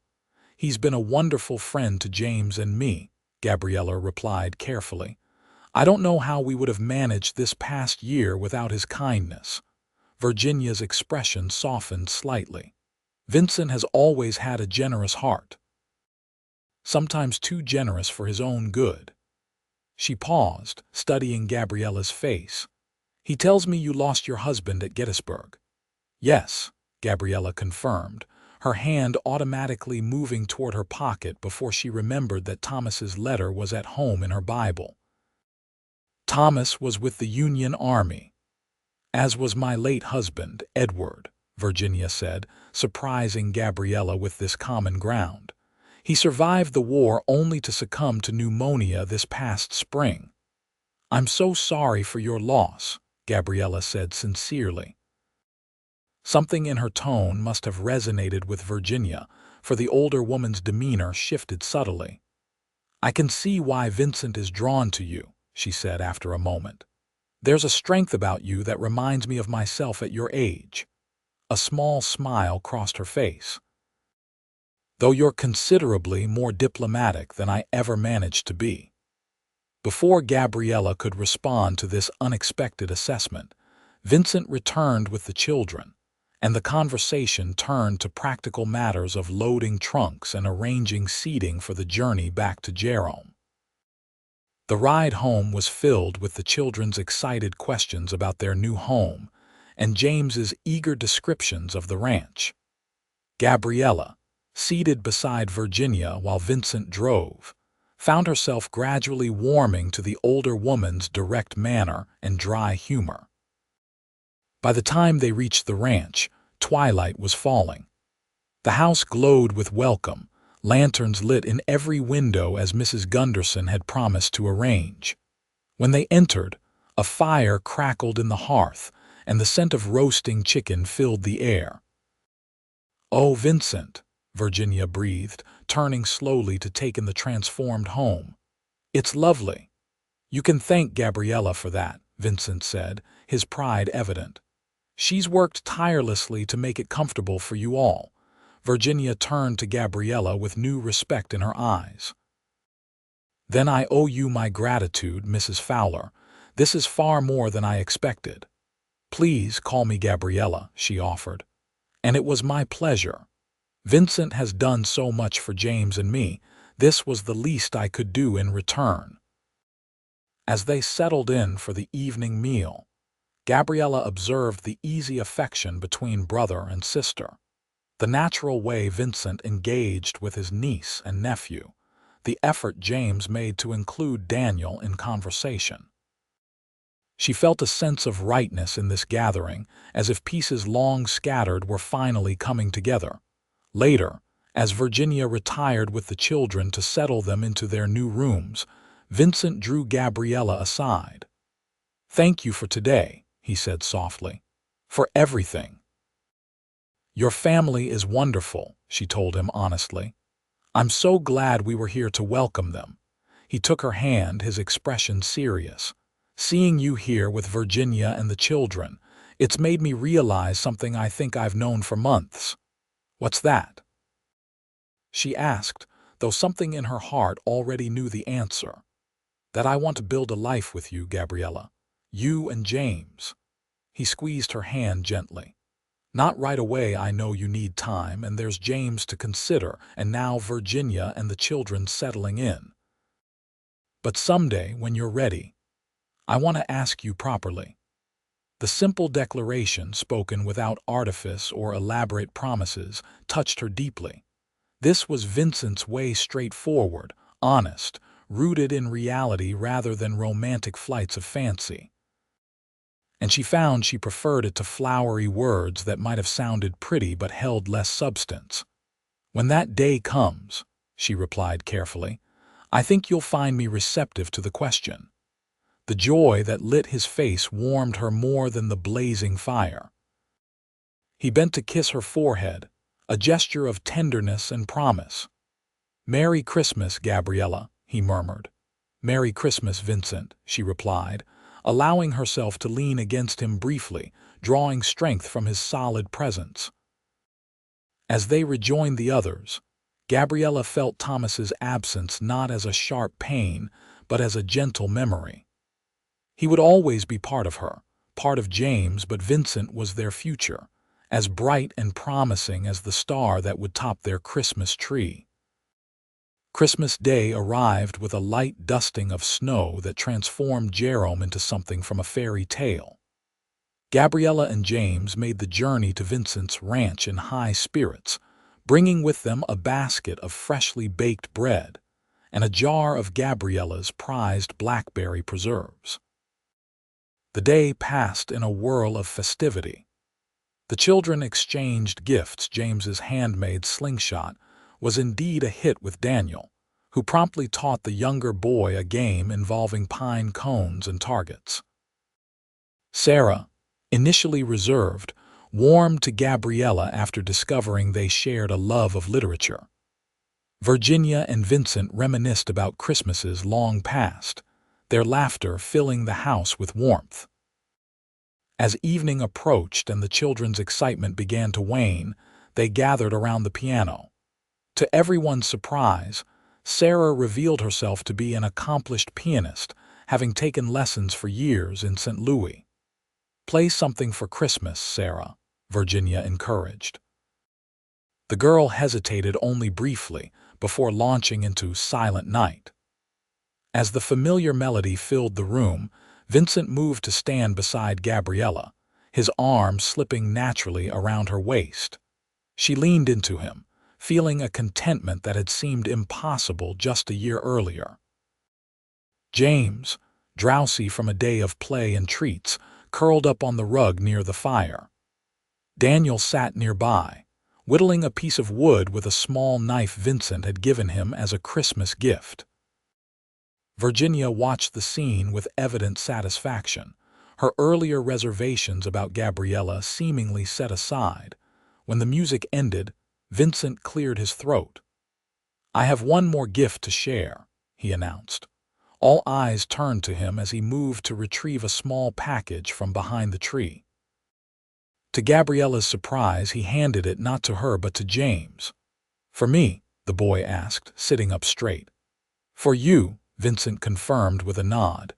"He's been a wonderful friend to James and me," Gabriella replied carefully. "I don't know how we would have managed this past year without his kindness." Virginia's expression softened slightly. "Vincent has always had a generous heart, sometimes too generous for his own good." She paused, studying Gabriella's face. "He tells me you lost your husband at Gettysburg." "Yes," Gabriella confirmed, her hand automatically moving toward her pocket before she remembered that Thomas's letter was at home in her Bible. "Thomas was with the Union Army, as was my late husband, Edward," Virginia said, surprising Gabriella with this common ground. "He survived the war only to succumb to pneumonia this past spring." "I'm so sorry for your loss," Gabriella said sincerely. Something in her tone must have resonated with Virginia, for the older woman's demeanor shifted subtly. "I can see why Vincent is drawn to you," she said after a moment. "There's a strength about you that reminds me of myself at your age." A small smile crossed her face. "Though you're considerably more diplomatic than I ever managed to be." Before Gabriella could respond to this unexpected assessment, Vincent returned with the children, and the conversation turned to practical matters of loading trunks and arranging seating for the journey back to Jerome. The ride home was filled with the children's excited questions about their new home and James's eager descriptions of the ranch. Gabriella, seated beside Virginia while Vincent drove, found herself gradually warming to the older woman's direct manner and dry humor. By the time they reached the ranch, twilight was falling. The house glowed with welcome, lanterns lit in every window as Mrs. Gunderson had promised to arrange. When they entered, a fire crackled in the hearth, and the scent of roasting chicken filled the air. "Oh, Vincent," Virginia breathed, turning slowly to take in the transformed home. "It's lovely." "You can thank Gabriella for that," Vincent said, his pride evident. "She's worked tirelessly to make it comfortable for you all." Virginia turned to Gabriella with new respect in her eyes. "Then I owe you my gratitude, Mrs. Fowler. This is far more than I expected." "Please call me Gabriella," she offered. "And it was my pleasure. Vincent has done so much for James and me. This was the least I could do in return." As they settled in for the evening meal, Gabriella observed the easy affection between brother and sister, the natural way Vincent engaged with his niece and nephew, the effort James made to include Daniel in conversation. She felt a sense of rightness in this gathering, as if pieces long scattered were finally coming together. Later, as Virginia retired with the children to settle them into their new rooms, Vincent drew Gabriella aside. "Thank you for today," he said softly. "For everything." "Your family is wonderful," she told him honestly. "I'm so glad we were here to welcome them." He took her hand, his expression serious. "Seeing you here with Virginia and the children, it's made me realize something I think I've known for months." "What's that?" she asked, though something in her heart already knew the answer. "That I want to build a life with you, Gabriella. You and James." He squeezed her hand gently. "Not right away, I know you need time, and there's James to consider, and now Virginia and the children settling in. But someday, when you're ready, I want to ask you properly." The simple declaration, spoken without artifice or elaborate promises, touched her deeply. This was Vincent's way, straightforward, honest, rooted in reality rather than romantic flights of fancy. And she found she preferred it to flowery words that might have sounded pretty but held less substance. "When that day comes," she replied carefully, "I think you'll find me receptive to the question." The joy that lit his face warmed her more than the blazing fire. He bent to kiss her forehead, a gesture of tenderness and promise. "Merry Christmas, Gabriella," he murmured. "Merry Christmas, Vincent," she replied, allowing herself to lean against him briefly, drawing strength from his solid presence. As they rejoined the others, Gabriella felt Thomas's absence not as a sharp pain, but as a gentle memory. He would always be part of her, part of James, but Vincent was their future, as bright and promising as the star that would top their Christmas tree. Christmas Day arrived with a light dusting of snow that transformed Jerome into something from a fairy tale. Gabriella and James made the journey to Vincent's ranch in high spirits, bringing with them a basket of freshly baked bread and a jar of Gabriella's prized blackberry preserves. The day passed in a whirl of festivity. The children exchanged gifts. James's handmade slingshot was indeed a hit with Daniel, who promptly taught the younger boy a game involving pine cones and targets. Sarah, initially reserved, warmed to Gabriella after discovering they shared a love of literature. Virginia and Vincent reminisced about Christmases long past, their laughter filling the house with warmth. As evening approached and the children's excitement began to wane, they gathered around the piano. To everyone's surprise, Sarah revealed herself to be an accomplished pianist, having taken lessons for years in St. Louis. "Play something for Christmas, Sarah," Virginia encouraged. The girl hesitated only briefly before launching into Silent Night. As the familiar melody filled the room, Vincent moved to stand beside Gabriella, his arm slipping naturally around her waist. She leaned into him, feeling a contentment that had seemed impossible just a year earlier. James, drowsy from a day of play and treats, curled up on the rug near the fire. Daniel sat nearby, whittling a piece of wood with a small knife Vincent had given him as a Christmas gift. Virginia watched the scene with evident satisfaction, her earlier reservations about Gabriella seemingly set aside. When the music ended, Vincent cleared his throat. "I have one more gift to share," he announced. All eyes turned to him as he moved to retrieve a small package from behind the tree. To Gabriella's surprise, he handed it not to her but to James. "For me?" the boy asked, sitting up straight. "For you," Vincent confirmed with a nod.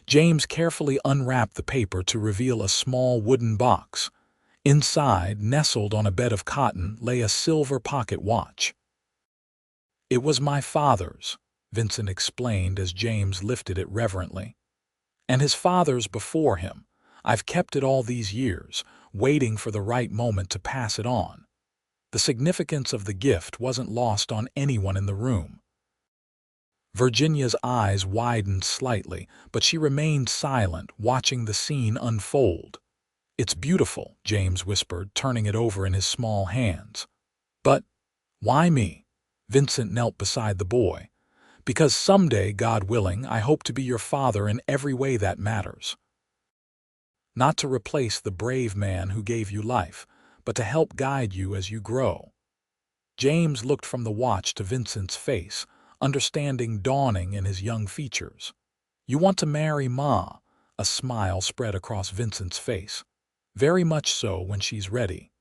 James carefully unwrapped the paper to reveal a small wooden box. Inside, nestled on a bed of cotton, lay a silver pocket watch. "It was my father's," Vincent explained as James lifted it reverently. "And his father's before him. I've kept it all these years, waiting for the right moment to pass it on." The significance of the gift wasn't lost on anyone in the room. Virginia's eyes widened slightly, but she remained silent, watching the scene unfold. "It's beautiful," James whispered, turning it over in his small hands. "But why me?" Vincent knelt beside the boy. "Because someday, God willing, I hope to be your father in every way that matters. Not to replace the brave man who gave you life, but to help guide you as you grow." James looked from the watch to Vincent's face, understanding dawning in his young features. "You want to marry Ma?" A smile spread across Vincent's face. "Very much so when she's ready."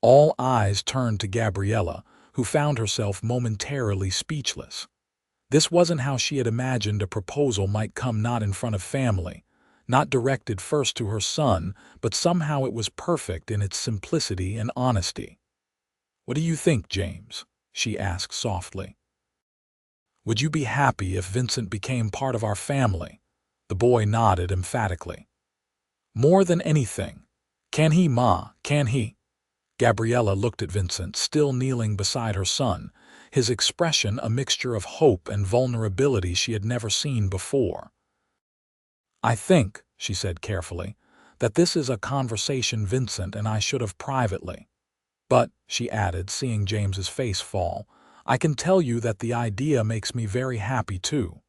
All eyes turned to Gabriella, who found herself momentarily speechless. This wasn't how she had imagined a proposal might come, not in front of family, not directed first to her son, but somehow it was perfect in its simplicity and honesty. "What do you think, James?" she asked softly. "Would you be happy if Vincent became part of our family?" The boy nodded emphatically. "More than anything. Can he, Ma? Can he?" Gabriella looked at Vincent, still kneeling beside her son, his expression a mixture of hope and vulnerability she had never seen before. "I think," she said carefully, "that this is a conversation Vincent and I should have privately. But," she added, seeing James's face fall, "I can tell you that the idea makes me very happy too."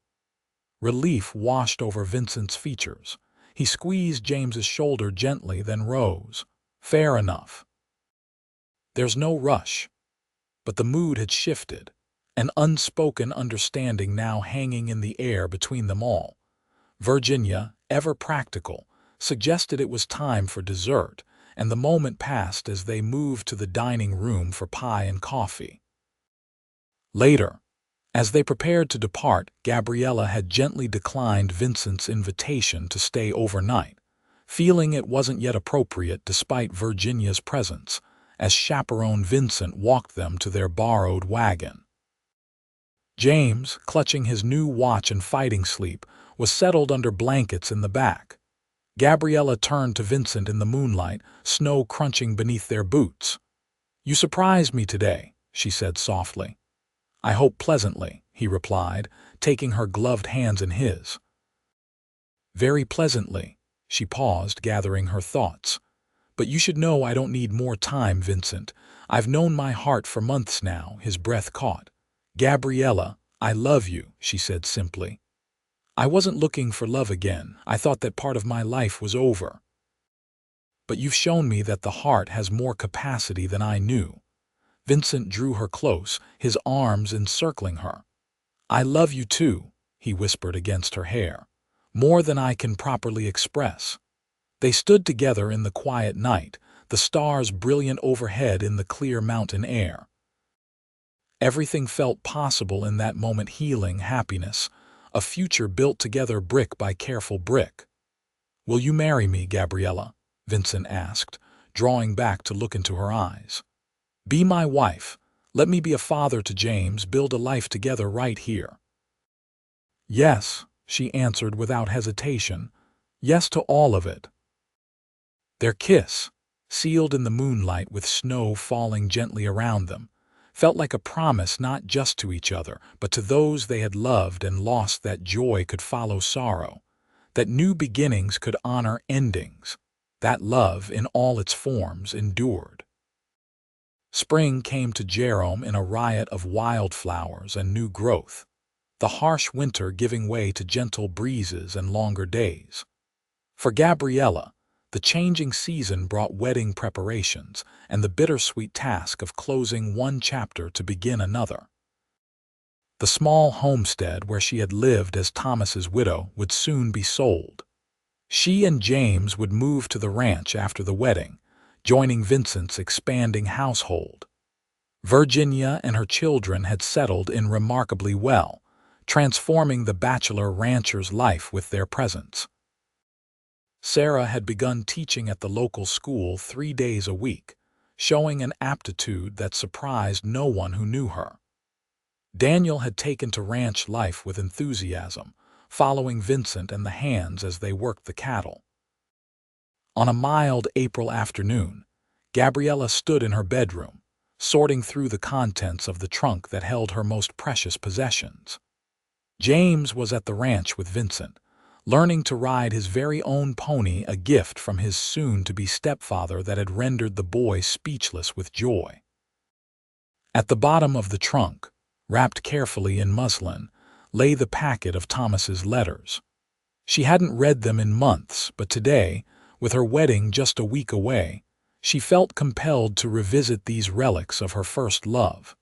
Relief washed over Vincent's features. He squeezed James's shoulder gently, then rose. "Fair enough. There's no rush." But the mood had shifted, an unspoken understanding now hanging in the air between them all. Virginia, ever practical, suggested it was time for dessert, and the moment passed as they moved to the dining room for pie and coffee. Later, as they prepared to depart, Gabriella had gently declined Vincent's invitation to stay overnight, feeling it wasn't yet appropriate despite Virginia's presence, as chaperone Vincent walked them to their borrowed wagon. James, clutching his new watch and fighting sleep, was settled under blankets in the back. Gabriella turned to Vincent in the moonlight, snow crunching beneath their boots. "You surprised me today," she said softly. "I hope pleasantly," he replied, taking her gloved hands in his. "Very pleasantly." She paused, gathering her thoughts. "But you should know I don't need more time, Vincent. I've known my heart for months now." His breath caught. "Gabriella, I love you," she said simply. "I wasn't looking for love again. I thought that part of my life was over. But you've shown me that the heart has more capacity than I knew." Vincent drew her close, his arms encircling her. "I love you too," he whispered against her hair. "More than I can properly express." They stood together in the quiet night, the stars brilliant overhead in the clear mountain air. Everything felt possible in that moment: healing, happiness, a future built together brick by careful brick. "Will you marry me, Gabriella?" Vincent asked, drawing back to look into her eyes. "Be my wife. Let me be a father to James, build a life together right here." "Yes," she answered without hesitation. "Yes to all of it." Their kiss, sealed in the moonlight with snow falling gently around them, felt like a promise not just to each other, but to those they had loved and lost, that joy could follow sorrow, that new beginnings could honor endings, that love in all its forms endured. Spring came to Jerome in a riot of wildflowers and new growth, the harsh winter giving way to gentle breezes and longer days. For Gabriella, the changing season brought wedding preparations and the bittersweet task of closing one chapter to begin another. The small homestead where she had lived as Thomas's widow would soon be sold. She and James would move to the ranch after the wedding, joining Vincent's expanding household. Virginia and her children had settled in remarkably well, transforming the bachelor rancher's life with their presence. Sarah had begun teaching at the local school 3 days a week, showing an aptitude that surprised no one who knew her. Daniel had taken to ranch life with enthusiasm, following Vincent and the hands as they worked the cattle. On a mild April afternoon, Gabriella stood in her bedroom, sorting through the contents of the trunk that held her most precious possessions. James was at the ranch with Vincent, learning to ride his very own pony, a gift from his soon-to-be stepfather that had rendered the boy speechless with joy. At the bottom of the trunk, wrapped carefully in muslin, lay the packet of Thomas's letters. She hadn't read them in months, but today, with her wedding just a week away, she felt compelled to revisit these relics of her first love.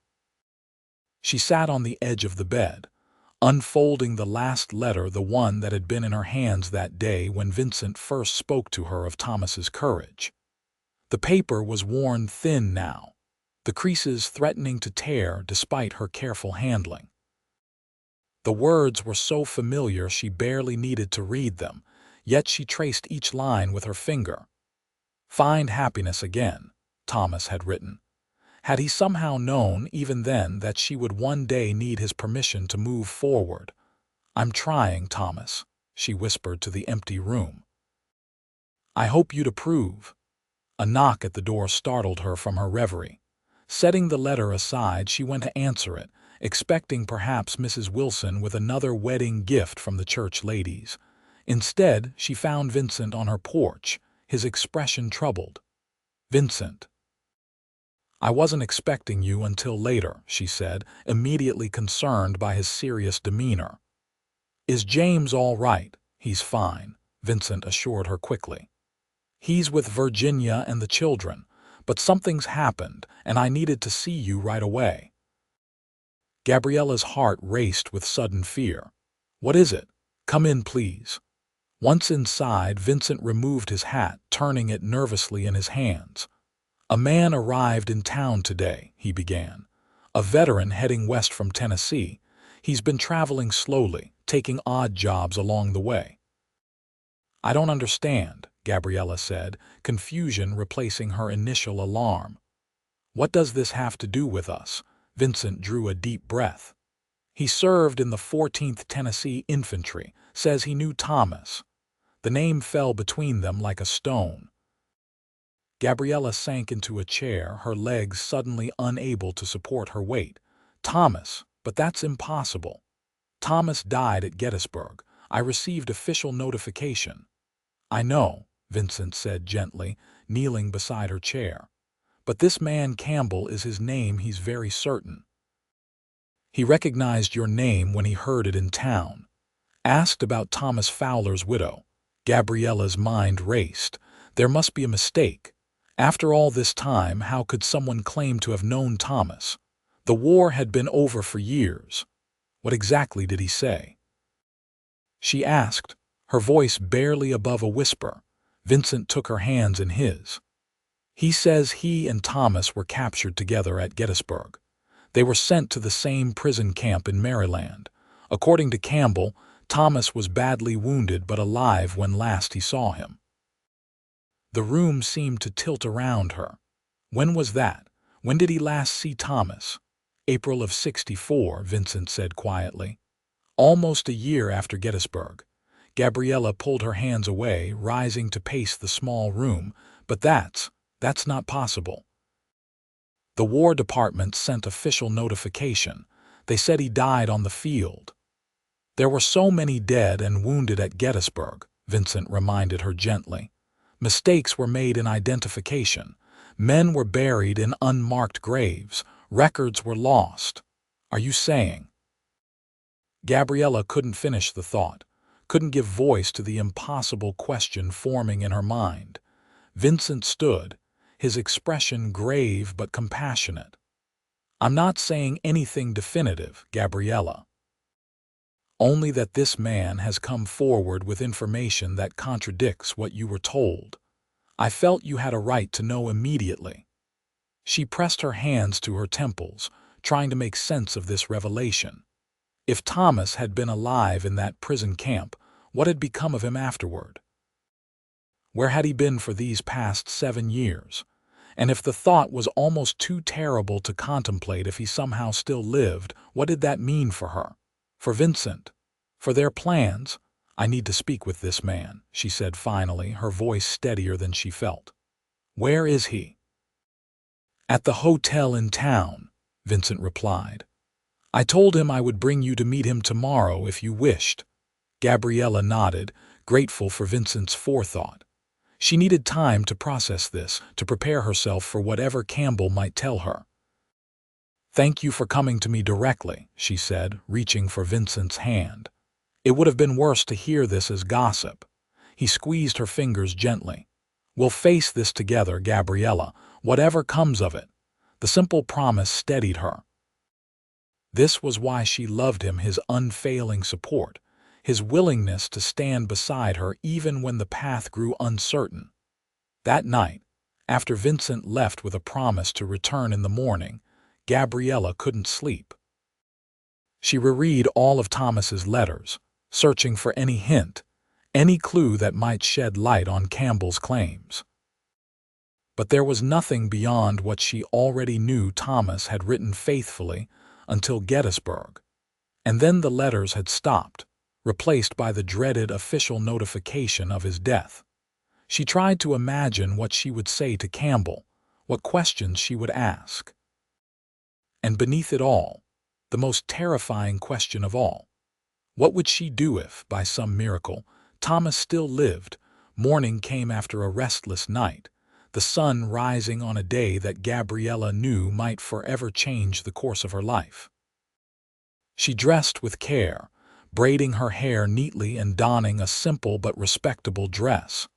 She sat on the edge of the bed, unfolding the last letter, the one that had been in her hands that day when Vincent first spoke to her of Thomas's courage. The paper was worn thin now, the creases threatening to tear despite her careful handling. The words were so familiar she barely needed to read them, yet she traced each line with her finger. "Find happiness again," Thomas had written. Had he somehow known even then that she would one day need his permission to move forward? "I'm trying, Thomas," she whispered to the empty room. "I hope you'd approve." A knock at the door startled her from her reverie. Setting the letter aside, she went to answer it, expecting perhaps Mrs. Wilson with another wedding gift from the church ladies. Instead, she found Vincent on her porch, his expression troubled. "Vincent." "I wasn't expecting you until later," she said, immediately concerned by his serious demeanor. "Is James all right?" "He's fine," Vincent assured her quickly. "He's with Virginia and the children, but something's happened, and I needed to see you right away." Gabriella's heart raced with sudden fear. "What is it? Come in, please." Once inside, Vincent removed his hat, turning it nervously in his hands. "A man arrived in town today," he began. "A veteran heading west from Tennessee. He's been traveling slowly, taking odd jobs along the way." "I don't understand," Gabriella said, confusion replacing her initial alarm. "What does this have to do with us?" Vincent drew a deep breath. "He served in the 14th Tennessee Infantry, says he knew Thomas." The name fell between them like a stone. Gabriella sank into a chair, her legs suddenly unable to support her weight. "Thomas, but that's impossible." "Thomas died at Gettysburg. I received official notification." "I know," Vincent said gently, kneeling beside her chair. "But this man Campbell is his name, he's very certain. He recognized your name when he heard it in town. Asked about Thomas Fowler's widow." Gabriella's mind raced. There must be a mistake. After all this time, how could someone claim to have known Thomas? The war had been over for years. What exactly did he say? She asked, her voice barely above a whisper. Vincent took her hands in his. "He says he and Thomas were captured together at Gettysburg. They were sent to the same prison camp in Maryland. According to Campbell, Thomas was badly wounded but alive when last he saw him." The room seemed to tilt around her. "When was that? When did he last see Thomas?" "April of '64, Vincent said quietly. "Almost a year after Gettysburg." Gabriella pulled her hands away, rising to pace the small room. "But that's not possible." "The War Department sent official notification. They said he died on the field." "There were so many dead and wounded at Gettysburg," Vincent reminded her gently. "Mistakes were made in identification. Men were buried in unmarked graves. Records were lost. Are you saying—" Gabriella couldn't finish the thought, couldn't give voice to the impossible question forming in her mind. Vincent stood, his expression grave but compassionate. "I'm not saying anything definitive, Gabriella. Only that this man has come forward with information that contradicts what you were told. I felt you had a right to know immediately." She pressed her hands to her temples, trying to make sense of this revelation. If Thomas had been alive in that prison camp, what had become of him afterward? Where had he been for these past 7 years? And if the thought was almost too terrible to contemplate, if he somehow still lived, what did that mean for her? For Vincent? For their plans? "I need to speak with this man," she said finally, her voice steadier than she felt. "Where is he?" "At the hotel in town," Vincent replied. "I told him I would bring you to meet him tomorrow if you wished." Gabriella nodded, grateful for Vincent's forethought. She needed time to process this, to prepare herself for whatever Campbell might tell her. "Thank you for coming to me directly," she said, reaching for Vincent's hand. "It would have been worse to hear this as gossip." He squeezed her fingers gently. "We'll face this together, Gabriella, whatever comes of it." The simple promise steadied her. This was why she loved him, his unfailing support, his willingness to stand beside her even when the path grew uncertain. That night, after Vincent left with a promise to return in the morning, Gabriella couldn't sleep. She reread all of Thomas's letters, searching for any hint, any clue that might shed light on Campbell's claims. But there was nothing beyond what she already knew. Thomas had written faithfully until Gettysburg, and then the letters had stopped, replaced by the dreaded official notification of his death. She tried to imagine what she would say to Campbell, what questions she would ask. And beneath it all, the most terrifying question of all, what would she do if, by some miracle, Thomas still lived? Morning came after a restless night, the sun rising on a day that Gabriella knew might forever change the course of her life. She dressed with care, braiding her hair neatly and donning a simple but respectable dress.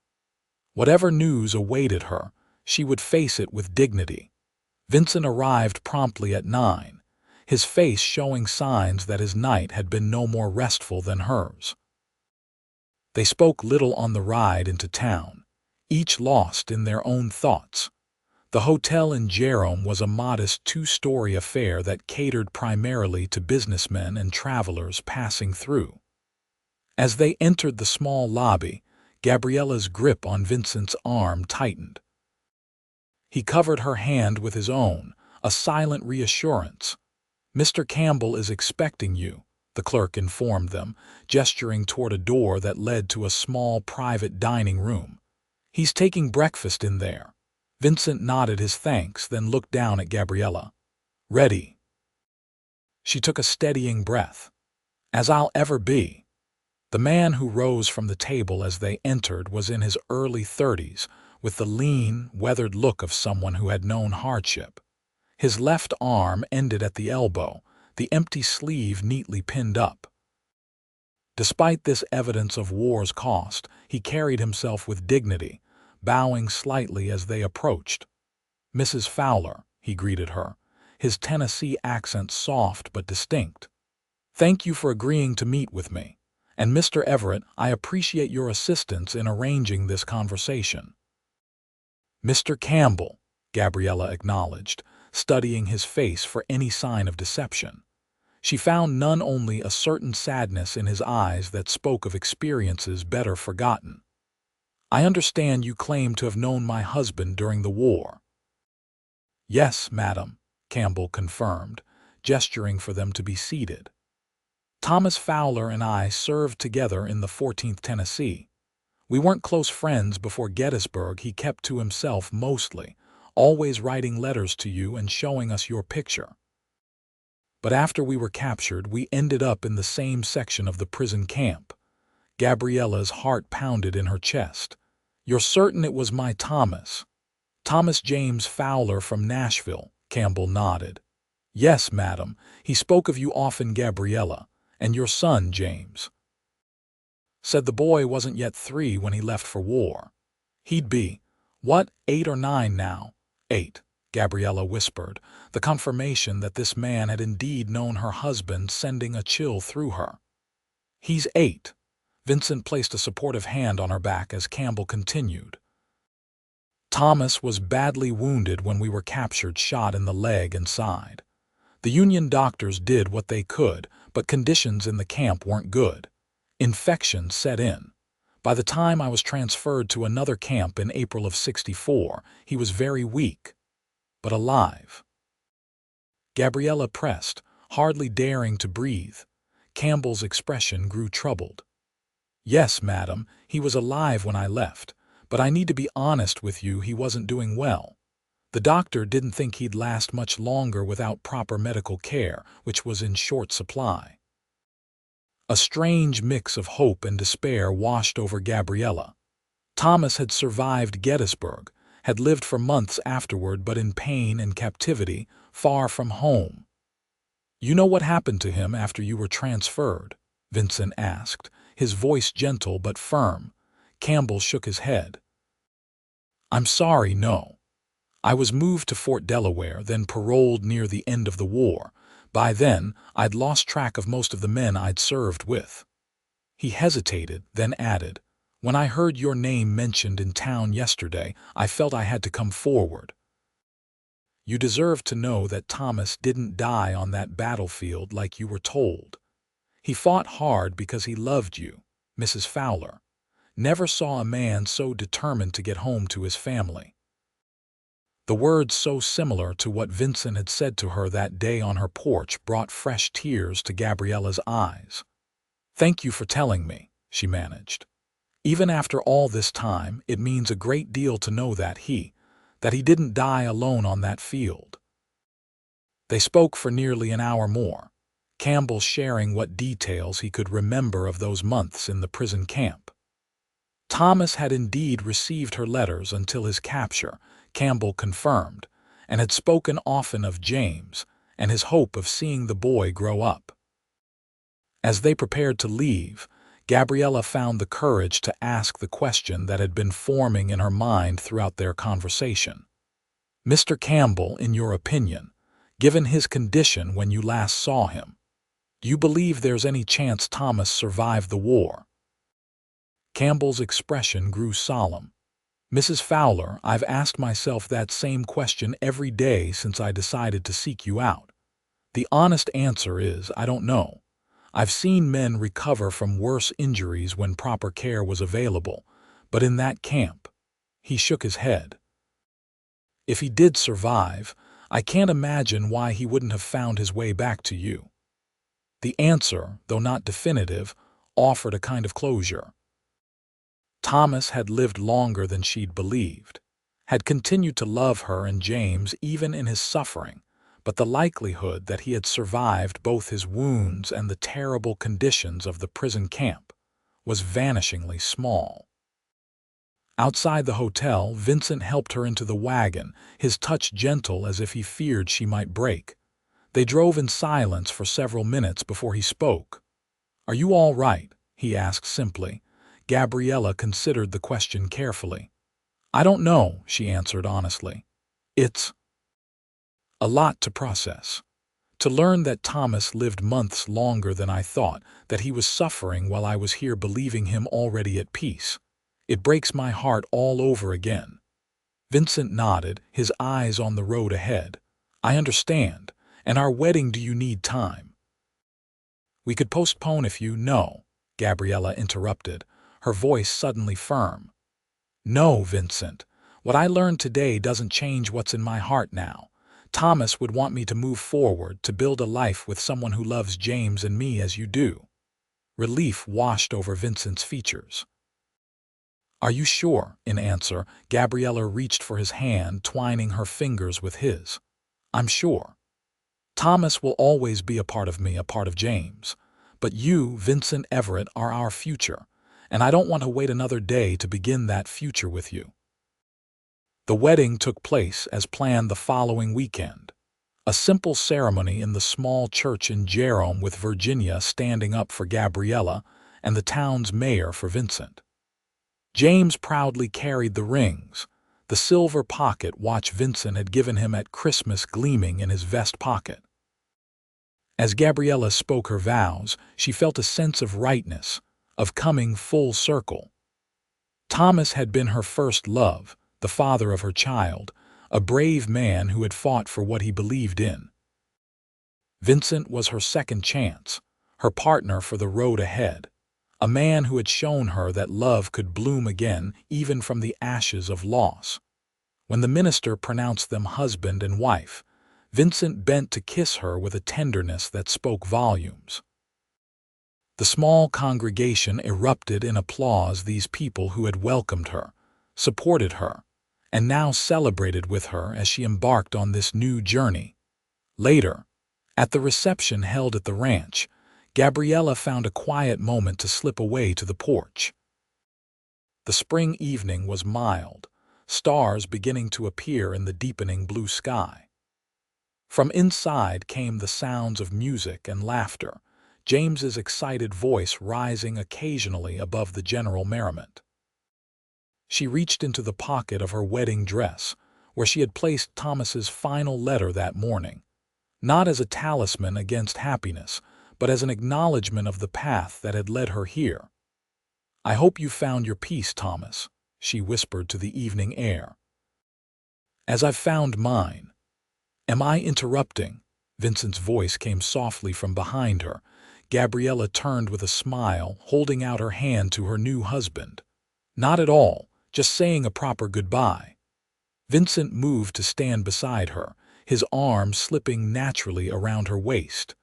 Whatever news awaited her, she would face it with dignity. Vincent arrived promptly at 9, his face showing signs that his night had been no more restful than hers. They spoke little on the ride into town, each lost in their own thoughts. The hotel in Jerome was a modest 2-story affair that catered primarily to businessmen and travelers passing through. As they entered the small lobby, Gabriella's grip on Vincent's arm tightened. He covered her hand with his own, a silent reassurance. "Mr. Campbell is expecting you," the clerk informed them, gesturing toward a door that led to a small private dining room. "He's taking breakfast in there." Vincent nodded his thanks, then looked down at Gabriella. "Ready?" She took a steadying breath. "As I'll ever be." The man who rose from the table as they entered was in his early 30s, with the lean, weathered look of someone who had known hardship. His left arm ended at the elbow, the empty sleeve neatly pinned up. Despite this evidence of war's cost, he carried himself with dignity, bowing slightly as they approached. "Mrs. Fowler," he greeted her, his Tennessee accent soft but distinct. "Thank you for agreeing to meet with me. And Mr. Everett, I appreciate your assistance in arranging this conversation." "Mr. Campbell," Gabriella acknowledged, studying his face for any sign of deception. She found none, only a certain sadness in his eyes that spoke of experiences better forgotten. "I understand you claim to have known my husband during the war." "Yes, madam," Campbell confirmed, gesturing for them to be seated. "Thomas Fowler and I served together in the 14th Tennessee. We weren't close friends before Gettysburg. He kept to himself mostly, always writing letters to you and showing us your picture. But after we were captured, we ended up in the same section of the prison camp." Gabriella's heart pounded in her chest. "You're certain it was my Thomas?" "Thomas James Fowler from Nashville," Campbell nodded. "Yes, madam. He spoke of you often, Gabriella, and your son, James. Said the boy wasn't yet 3 when he left for war. He'd be, 8 or 9 now?" "8," Gabriella whispered, the confirmation that this man had indeed known her husband sending a chill through her. "He's 8. Vincent placed a supportive hand on her back as Campbell continued. "Thomas was badly wounded when we were captured, shot in the leg and side. The Union doctors did what they could, But conditions in the camp weren't good. Infection set in. By the time I was transferred to another camp in April of '64, he was very weak, but alive. Gabriella pressed, hardly daring to breathe. Campbell's expression grew troubled. Yes, madam, he was alive when I left, but I need to be honest with you, he wasn't doing well. The doctor didn't think he'd last much longer without proper medical care, which was in short supply. A strange mix of hope and despair washed over Gabriella. Thomas had survived Gettysburg, had lived for months afterward, but in pain and captivity, far from home. You know what happened to him after you were transferred? Vincent asked, his voice gentle but firm. Campbell shook his head. I'm sorry, no. I was moved to Fort Delaware, then paroled near the end of the war. By then, I'd lost track of most of the men I'd served with. He hesitated, then added, When I heard your name mentioned in town yesterday, I felt I had to come forward. You deserve to know that Thomas didn't die on that battlefield like you were told. He fought hard because he loved you, Mrs. Fowler. Never saw a man so determined to get home to his family. The words, so similar to what Vincent had said to her that day on her porch, brought fresh tears to Gabriella's eyes. Thank you for telling me, she managed. Even after all this time, it means a great deal to know that he didn't die alone on that field. They spoke for nearly an hour more, Campbell sharing what details he could remember of those months in the prison camp. Thomas had indeed received her letters until his capture, Campbell confirmed, and had spoken often of James and his hope of seeing the boy grow up. As they prepared to leave, Gabriella found the courage to ask the question that had been forming in her mind throughout their conversation. Mr. Campbell, in your opinion, given his condition when you last saw him, do you believe there's any chance Thomas survived the war? Campbell's expression grew solemn. Mrs. Fowler, I've asked myself that same question every day since I decided to seek you out. The honest answer is, I don't know. I've seen men recover from worse injuries when proper care was available, but in that camp, he shook his head. If he did survive, I can't imagine why he wouldn't have found his way back to you. The answer, though not definitive, offered a kind of closure. Thomas had lived longer than she'd believed, had continued to love her and James even in his suffering, but the likelihood that he had survived both his wounds and the terrible conditions of the prison camp was vanishingly small. Outside the hotel, Vincent helped her into the wagon, his touch gentle as if he feared she might break. They drove in silence for several minutes before he spoke. Are you all right? He asked simply. Gabriella considered the question carefully. I don't know, she answered honestly. It's a lot to process. To learn that Thomas lived months longer than I thought, that he was suffering while I was here believing him already at peace. It breaks my heart all over again. Vincent nodded, his eyes on the road ahead. I understand. And our wedding, do you need time? We could postpone if you know, Gabriella interrupted, her voice suddenly firm. No, Vincent. What I learned today doesn't change what's in my heart now. Thomas would want me to move forward, to build a life with someone who loves James and me as you do. Relief washed over Vincent's features. Are you sure? In answer, Gabriella reached for his hand, twining her fingers with his. I'm sure. Thomas will always be a part of me, a part of James. But you, Vincent Everett, are our future, and I don't want to wait another day to begin that future with you. The wedding took place as planned the following weekend. A simple ceremony in the small church in Jerome, with Virginia standing up for Gabriella and the town's mayor for Vincent. James proudly carried the rings, the silver pocket watch Vincent had given him at Christmas gleaming in his vest pocket. As Gabriella spoke her vows, she felt a sense of rightness, of coming full circle. Thomas had been her first love, the father of her child, a brave man who had fought for what he believed in. Vincent was her second chance, her partner for the road ahead, a man who had shown her that love could bloom again even from the ashes of loss. When the minister pronounced them husband and wife, Vincent bent to kiss her with a tenderness that spoke volumes. The small congregation erupted in applause. These people who had welcomed her, supported her, and now celebrated with her as she embarked on this new journey. Later, at the reception held at the ranch, Gabriella found a quiet moment to slip away to the porch. The spring evening was mild, stars beginning to appear in the deepening blue sky. From inside came the sounds of music and laughter, James's excited voice rising occasionally above the general merriment. She reached into the pocket of her wedding dress, where she had placed Thomas's final letter that morning, not as a talisman against happiness, but as an acknowledgment of the path that had led her here. "I hope you found your peace, Thomas," she whispered to the evening air. "As I've found mine." "Am I interrupting?" Vincent's voice came softly from behind her. Gabriella turned with a smile, holding out her hand to her new husband. "Not at all, just saying a proper goodbye." Vincent moved to stand beside her, his arm slipping naturally around her waist.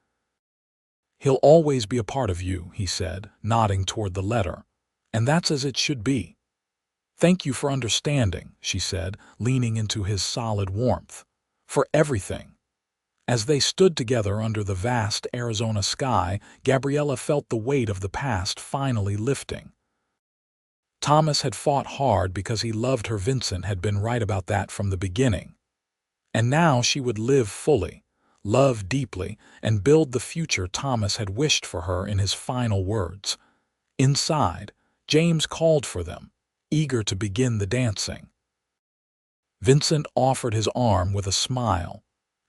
"He'll always be a part of you," he said, nodding toward the letter. "And that's as it should be." "Thank you for understanding," she said, leaning into his solid warmth. "For everything." As they stood together under the vast Arizona sky, Gabriella felt the weight of the past finally lifting. Thomas had fought hard because he loved her. Vincent had been right about that from the beginning. And now she would live fully, love deeply, and build the future Thomas had wished for her in his final words. Inside, James called for them, eager to begin the dancing. Vincent offered his arm with a smile,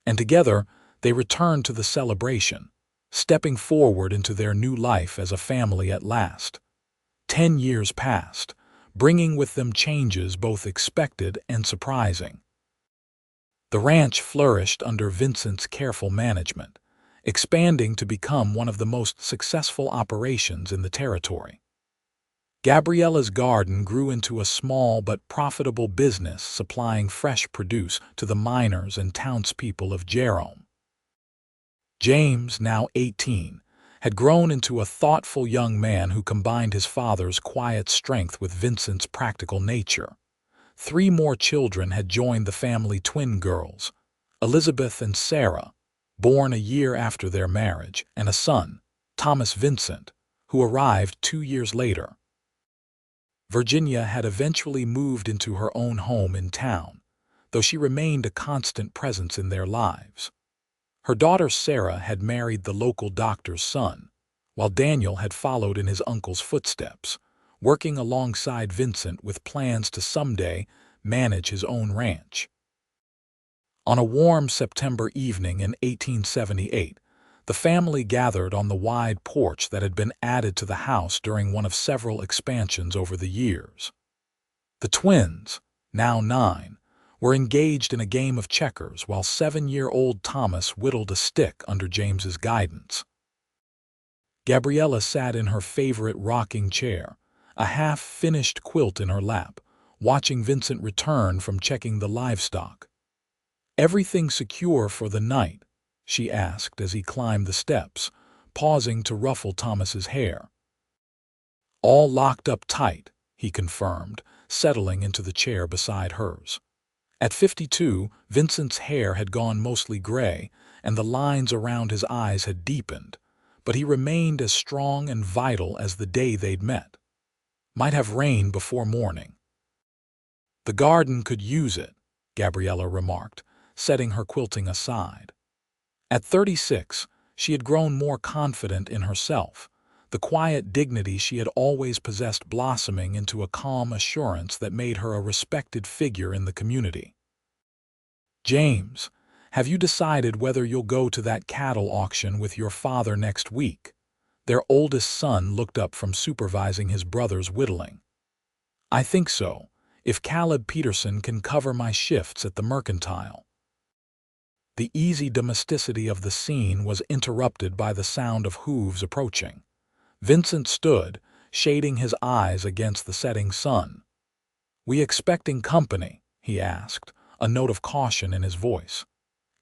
and together they returned to the celebration, stepping forward into their new life as a family at last. 10 years passed, bringing with them changes both expected and surprising. The ranch flourished under Vincent's careful management, expanding to become one of the most successful operations in the territory. Gabriella's garden grew into a small but profitable business supplying fresh produce to the miners and townspeople of Jerome. James, now 18, had grown into a thoughtful young man who combined his father's quiet strength with Vincent's practical nature. 3 more children had joined the family: twin girls, Elizabeth and Sarah, born a year after their marriage, and a son, Thomas Vincent, who arrived 2 years later. Virginia had eventually moved into her own home in town, though she remained a constant presence in their lives. Her daughter Sarah had married the local doctor's son, while Daniel had followed in his uncle's footsteps, working alongside Vincent with plans to someday manage his own ranch. On a warm September evening in 1878, the family gathered on the wide porch that had been added to the house during one of several expansions over the years. The twins, now 9, were engaged in a game of checkers while 7-year-old Thomas whittled a stick under James's guidance. Gabriella sat in her favorite rocking chair, a half-finished quilt in her lap, watching Vincent return from checking the livestock. "Everything secure for the night?" she asked as he climbed the steps, pausing to ruffle Thomas's hair. "All locked up tight," he confirmed, settling into the chair beside hers. At 52, Vincent's hair had gone mostly gray, and the lines around his eyes had deepened, but he remained as strong and vital as the day they'd met. "Might have rain before morning." "The garden could use it," Gabriella remarked, setting her quilting aside. At 36, she had grown more confident in herself, the quiet dignity she had always possessed blossoming into a calm assurance that made her a respected figure in the community. "James, have you decided whether you'll go to that cattle auction with your father next week?" Their oldest son looked up from supervising his brother's whittling. "I think so, if Caleb Peterson can cover my shifts at the mercantile." The easy domesticity of the scene was interrupted by the sound of hooves approaching. Vincent stood, shading his eyes against the setting sun. "We expecting company?" he asked, a note of caution in his voice.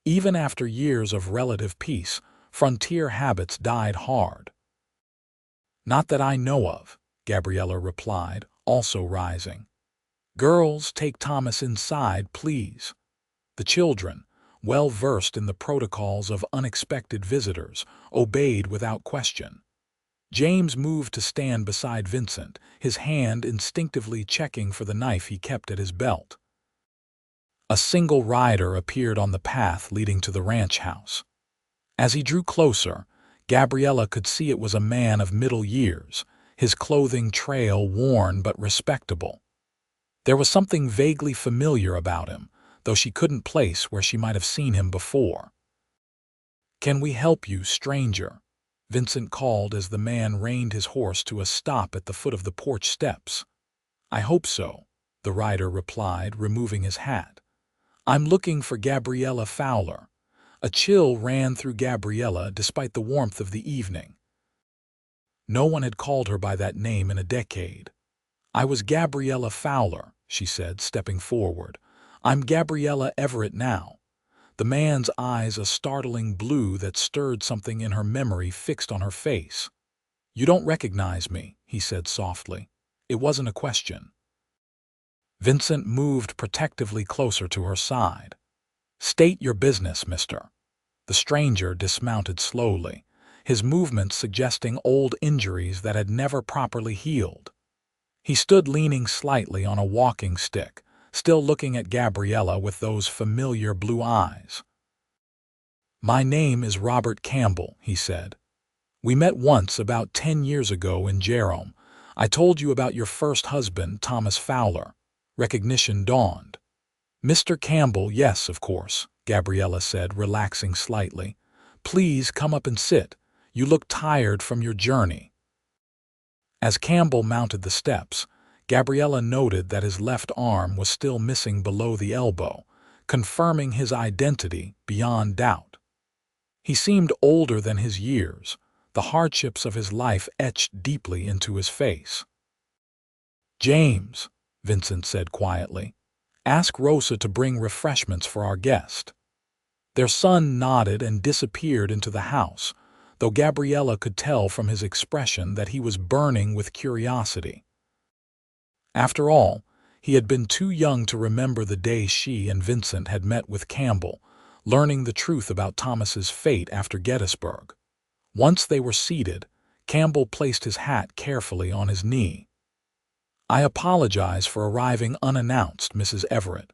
Even after years of relative peace, frontier habits died hard. "Not that I know of," Gabriella replied, also rising. "Girls, take Thomas inside, please." The children, well versed in the protocols of unexpected visitors, obeyed without question. James moved to stand beside Vincent, his hand instinctively checking for the knife he kept at his belt. A single rider appeared on the path leading to the ranch house. As he drew closer, Gabriella could see it was a man of middle years, his clothing trail worn but respectable. There was something vaguely familiar about him, though she couldn't place where she might have seen him before. "Can we help you, stranger?" Vincent called as the man reined his horse to a stop at the foot of the porch steps. "I hope so," the rider replied, removing his hat. "I'm looking for Gabriella Fowler." A chill ran through Gabriella despite the warmth of the evening. No one had called her by that name in a decade. "I was Gabriella Fowler," she said, stepping forward. "I'm Gabriella Everett now." The man's eyes, a startling blue that stirred something in her memory, fixed on her face. "You don't recognize me," he said softly. It wasn't a question. Vincent moved protectively closer to her side. "State your business, mister." The stranger dismounted slowly, his movements suggesting old injuries that had never properly healed. He stood leaning slightly on a walking stick, still looking at Gabriella with those familiar blue eyes. "My name is Robert Campbell," he said. "We met once about 10 years ago in Jerome. I told you about your first husband, Thomas Fowler." Recognition dawned. "Mr. Campbell, yes, of course," Gabriella said, relaxing slightly. "Please come up and sit. You look tired from your journey." As Campbell mounted the steps, Gabriella noted that his left arm was still missing below the elbow, confirming his identity beyond doubt. He seemed older than his years, the hardships of his life etched deeply into his face. "James," Vincent said quietly, "ask Rosa to bring refreshments for our guest." Their son nodded and disappeared into the house, though Gabriella could tell from his expression that he was burning with curiosity. After all, he had been too young to remember the day she and Vincent had met with Campbell, learning the truth about Thomas's fate after Gettysburg. Once they were seated, Campbell placed his hat carefully on his knee. "I apologize for arriving unannounced, Mrs. Everett.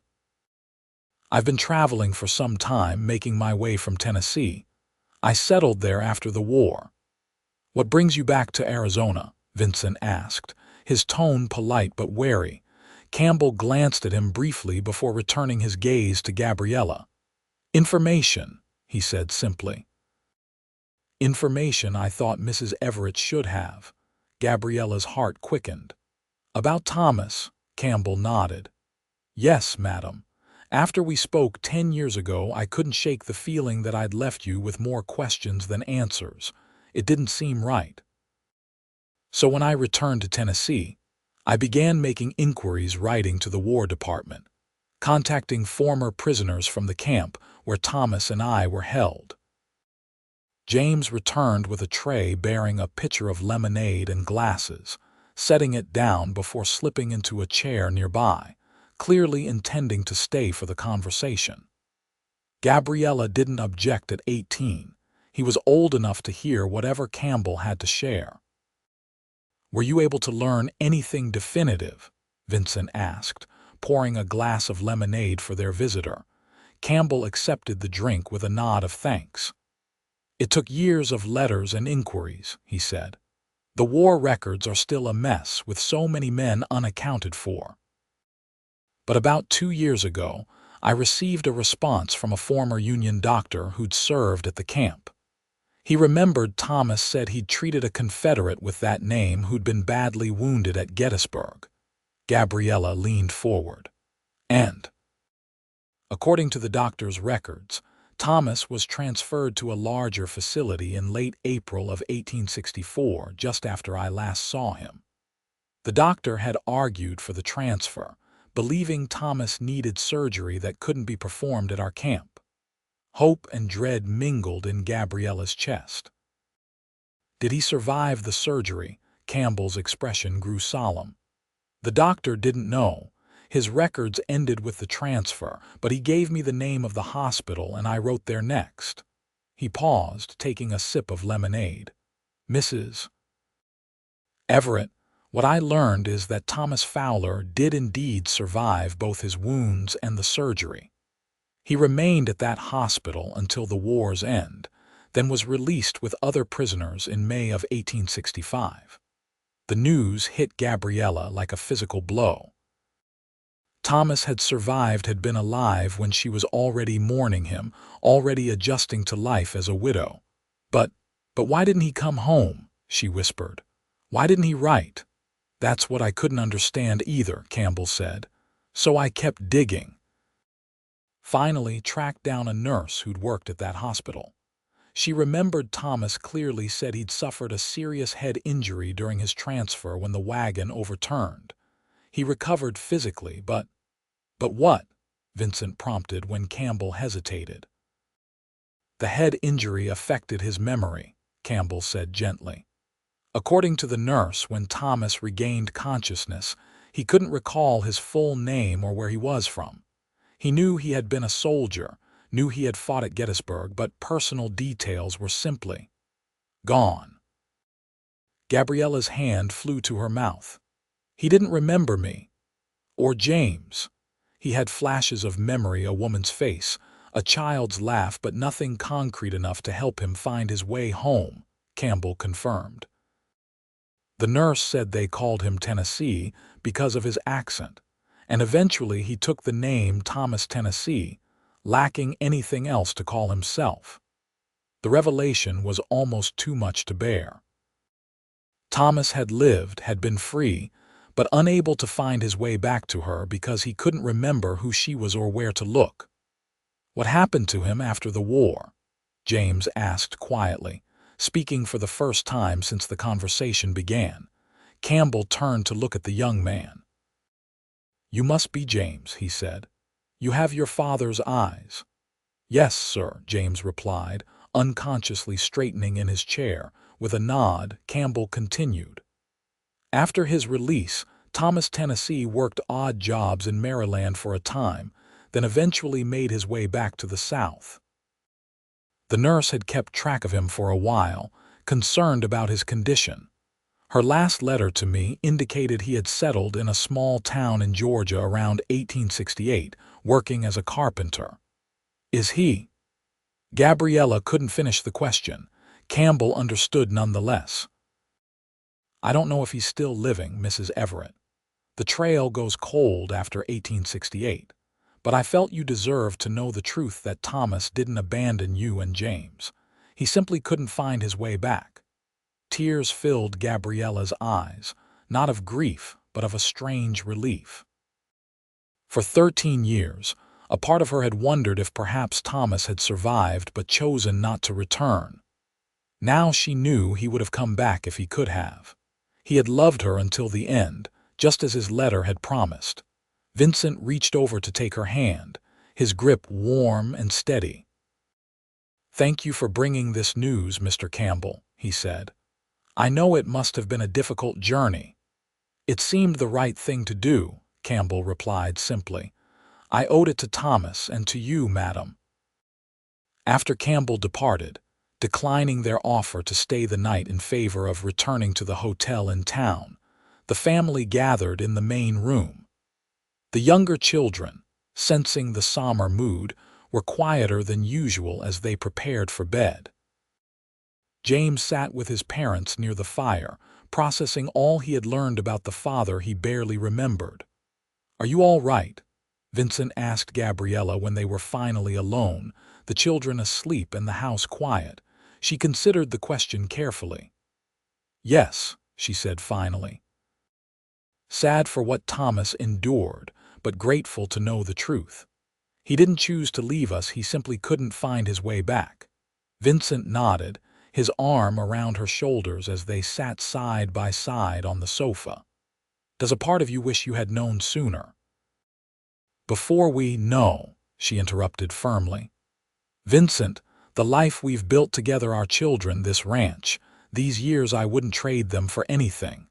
I've been traveling for some time, making my way from Tennessee. I settled there after the war." "What brings you back to Arizona?" Vincent asked, his tone polite but wary. Campbell glanced at him briefly before returning his gaze to Gabriella. "Information," he said simply. "Information I thought Mrs. Everett should have." Gabriella's heart quickened. "About Thomas?" Campbell nodded. "Yes, madam. After we spoke 10 years ago, I couldn't shake the feeling that I'd left you with more questions than answers. It didn't seem right. So when I returned to Tennessee, I began making inquiries, writing to the War Department, contacting former prisoners from the camp where Thomas and I were held." James returned with a tray bearing a pitcher of lemonade and glasses, setting it down before slipping into a chair nearby, clearly intending to stay for the conversation. Gabriella didn't object at 18. He was old enough to hear whatever Campbell had to share. "Were you able to learn anything definitive?" Vincent asked, pouring a glass of lemonade for their visitor. Campbell accepted the drink with a nod of thanks. "It took years of letters and inquiries," he said. "The war records are still a mess, with so many men unaccounted for. But about 2 years ago, I received a response from a former Union doctor who'd served at the camp. He remembered Thomas said he'd treated a Confederate with that name who'd been badly wounded at Gettysburg." Gabriella leaned forward. "And, according to the doctor's records, Thomas was transferred to a larger facility in late April of 1864, just after I last saw him. The doctor had argued for the transfer, believing Thomas needed surgery that couldn't be performed at our camp. Hope and dread mingled in Gabriella's chest. Did he survive the surgery? Campbell's expression grew solemn. The doctor didn't know. His records ended with the transfer, but he gave me the name of the hospital and I wrote there next. He paused, taking a sip of lemonade. Mrs. Everett, what I learned is that Thomas Fowler did indeed survive both his wounds and the surgery. He remained at that hospital until the war's end, then was released with other prisoners in May of 1865. The news hit Gabriella like a physical blow. Thomas had survived, had been alive when she was already mourning him, already adjusting to life as a widow. But why didn't he come home? She whispered. Why didn't he write? That's what I couldn't understand either, Campbell said. So I kept digging. Finally tracked down a nurse who'd worked at that hospital. She remembered Thomas clearly said he'd suffered a serious head injury during his transfer when the wagon overturned. He recovered physically, but what? Vincent prompted when Campbell hesitated. The head injury affected his memory, Campbell said gently. According to the nurse, when Thomas regained consciousness, he couldn't recall his full name or where he was from. He knew he had been a soldier, knew he had fought at Gettysburg, but personal details were simply gone. Gabriella's hand flew to her mouth. He didn't remember me. Or James. He had flashes of memory, a woman's face, a child's laugh, but nothing concrete enough to help him find his way home, Campbell confirmed. The nurse said they called him Tennessee because of his accent, and eventually he took the name Thomas Tennessee, lacking anything else to call himself. The revelation was almost too much to bear. Thomas had lived, had been free, but unable to find his way back to her because he couldn't remember who she was or where to look. What happened to him after the war? James asked quietly, speaking for the first time since the conversation began. Campbell turned to look at the young man. You must be James, he said. You have your father's eyes. Yes, sir, James replied, unconsciously straightening in his chair. With a nod, Campbell continued. After his release, Thomas Tennessee worked odd jobs in Maryland for a time, then eventually made his way back to the South. The nurse had kept track of him for a while, concerned about his condition. Her last letter to me indicated he had settled in a small town in Georgia around 1868, working as a carpenter. Is he? Gabriella couldn't finish the question. Campbell understood nonetheless. I don't know if he's still living, Mrs. Everett. The trail goes cold after 1868, but I felt you deserved to know the truth that Thomas didn't abandon you and James. He simply couldn't find his way back. Tears filled Gabriella's eyes, not of grief, but of a strange relief. For 13 years, a part of her had wondered if perhaps Thomas had survived but chosen not to return. Now she knew he would have come back if he could have. He had loved her until the end, just as his letter had promised. Vincent reached over to take her hand, his grip warm and steady. Thank you for bringing this news, Mr. Campbell, he said. I know it must have been a difficult journey. It seemed the right thing to do, Campbell replied simply. I owed it to Thomas and to you, madam. After Campbell departed, declining their offer to stay the night in favor of returning to the hotel in town, the family gathered in the main room. The younger children, sensing the somber mood, were quieter than usual as they prepared for bed. James sat with his parents near the fire, processing all he had learned about the father he barely remembered. Are you all right? Vincent asked Gabriella when they were finally alone, the children asleep and the house quiet. She considered the question carefully. Yes, she said finally. Sad for what Thomas endured, but grateful to know the truth. He didn't choose to leave us, he simply couldn't find his way back. Vincent nodded, his arm around her shoulders as they sat side by side on the sofa. Does a part of you wish you had known sooner? Before we know, she interrupted firmly. Vincent, the life we've built together, our children, this ranch, these years, I wouldn't trade them for anything.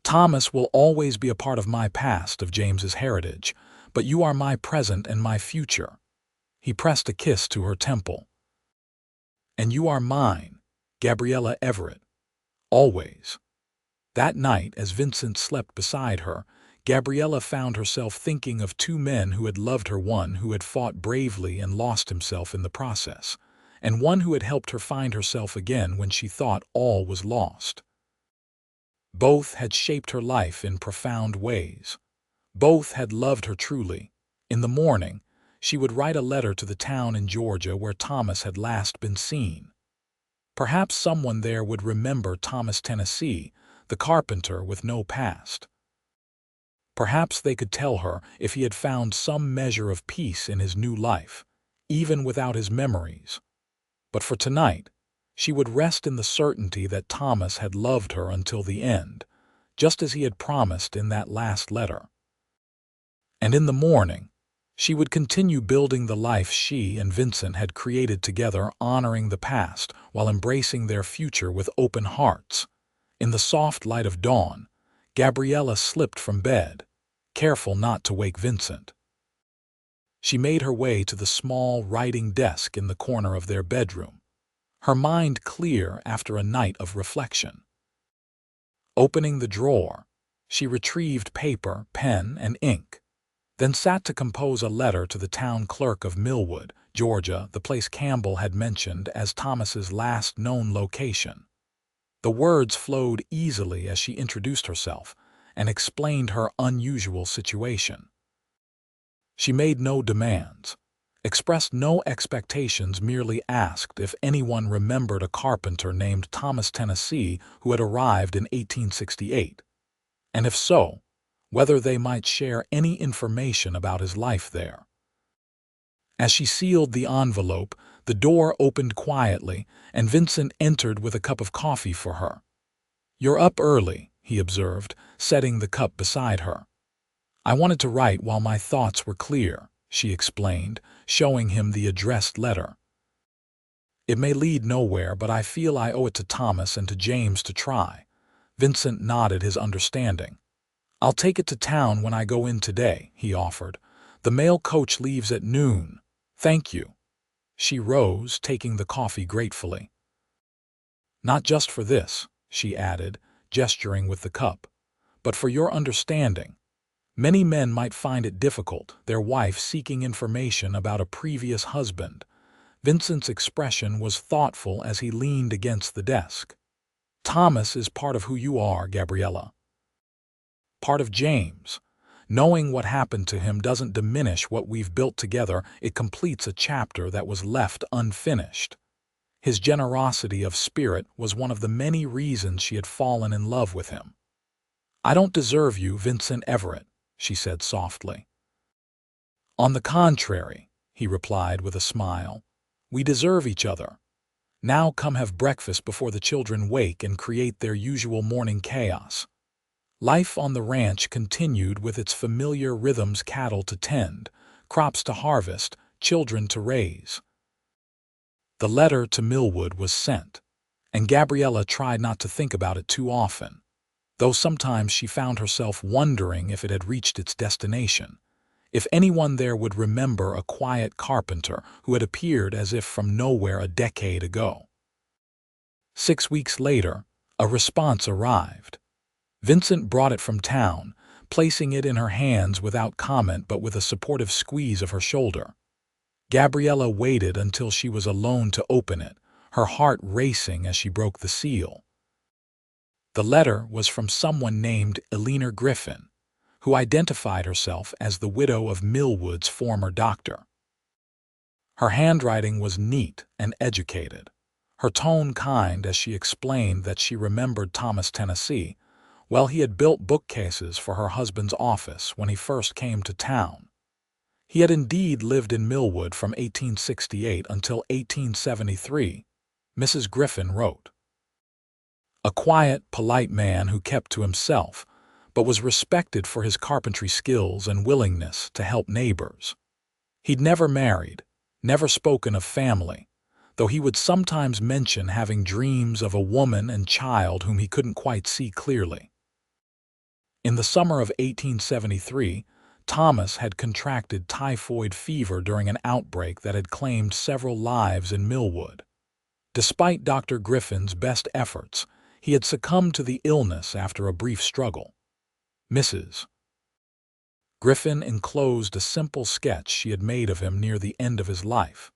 Thomas will always be a part of my past, of James's heritage, but you are my present and my future. He pressed a kiss to her temple. And you are mine, Gabriella Everett, always. That night, as Vincent slept beside her, Gabriella found herself thinking of two men who had loved her, one who had fought bravely and lost himself in the process, and one who had helped her find herself again when she thought all was lost. Both had shaped her life in profound ways. Both had loved her truly. In the morning, she would write a letter to the town in Georgia where Thomas had last been seen. Perhaps someone there would remember Thomas, Tennessee, the carpenter with no past. Perhaps they could tell her if he had found some measure of peace in his new life, even without his memories. But for tonight, she would rest in the certainty that Thomas had loved her until the end, just as he had promised in that last letter. And in the morning, she would continue building the life she and Vincent had created together, honoring the past while embracing their future with open hearts. In the soft light of dawn, Gabriella slipped from bed, careful not to wake Vincent. She made her way to the small writing desk in the corner of their bedroom, her mind clear after a night of reflection. Opening the drawer, she retrieved paper, pen, and ink, then sat to compose a letter to the town clerk of Millwood, Georgia, the place Campbell had mentioned as Thomas's last known location. The words flowed easily as she introduced herself and explained her unusual situation. She made no demands, expressed no expectations, merely asked if anyone remembered a carpenter named Thomas, Tennessee, who had arrived in 1868, and if so, whether they might share any information about his life there. As she sealed the envelope, the door opened quietly, and Vincent entered with a cup of coffee for her. "You're up early," he observed, setting the cup beside her. "I wanted to write while my thoughts were clear," she explained, showing him the addressed letter. "It may lead nowhere, but I feel I owe it to Thomas and to James to try." Vincent nodded his understanding. "I'll take it to town when I go in today," he offered. "The mail coach leaves at noon. Thank you." She rose, taking the coffee gratefully. "Not just for this," she added, gesturing with the cup, "but for your understanding. Many men might find it difficult, their wife seeking information about a previous husband." Vincent's expression was thoughtful as he leaned against the desk. "Thomas is part of who you are, Gabriella. Part of James. Knowing what happened to him doesn't diminish what we've built together, it completes a chapter that was left unfinished." His generosity of spirit was one of the many reasons she had fallen in love with him. "I don't deserve you, Vincent Everett," she said softly. "On the contrary," he replied with a smile, "we deserve each other. Now come have breakfast before the children wake and create their usual morning chaos." Life on the ranch continued with its familiar rhythms: cattle to tend, crops to harvest, children to raise. The letter to Millwood was sent, and Gabriella tried not to think about it too often, though sometimes she found herself wondering if it had reached its destination, if anyone there would remember a quiet carpenter who had appeared as if from nowhere a decade ago. 6 weeks later, a response arrived. Vincent brought it from town, placing it in her hands without comment but with a supportive squeeze of her shoulder. Gabriella waited until she was alone to open it, her heart racing as she broke the seal. The letter was from someone named Eleanor Griffin, who identified herself as the widow of Millwood's former doctor. Her handwriting was neat and educated, her tone kind as she explained that she remembered Thomas, Tennessee. Well, he had built bookcases for her husband's office when he first came to town. He had indeed lived in Millwood from 1868 until 1873, Mrs. Griffin wrote. A quiet, polite man who kept to himself, but was respected for his carpentry skills and willingness to help neighbors. He'd never married, never spoken of family, though he would sometimes mention having dreams of a woman and child whom he couldn't quite see clearly. In the summer of 1873, Thomas had contracted typhoid fever during an outbreak that had claimed several lives in Millwood. Despite Dr. Griffin's best efforts, he had succumbed to the illness after a brief struggle. Mrs. Griffin enclosed a simple sketch she had made of him near the end of his life,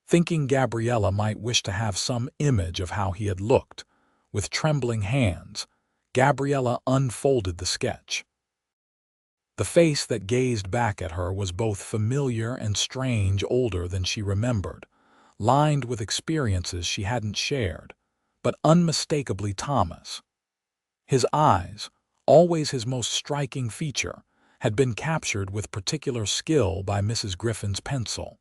thinking Gabriella might wish to have some image of how he had looked. With trembling hands, Gabriella unfolded the sketch. The face that gazed back at her was both familiar and strange, older than she remembered, lined with experiences she hadn't shared, but unmistakably Thomas. His eyes, always his most striking feature, had been captured with particular skill by Mrs. Griffin's pencil.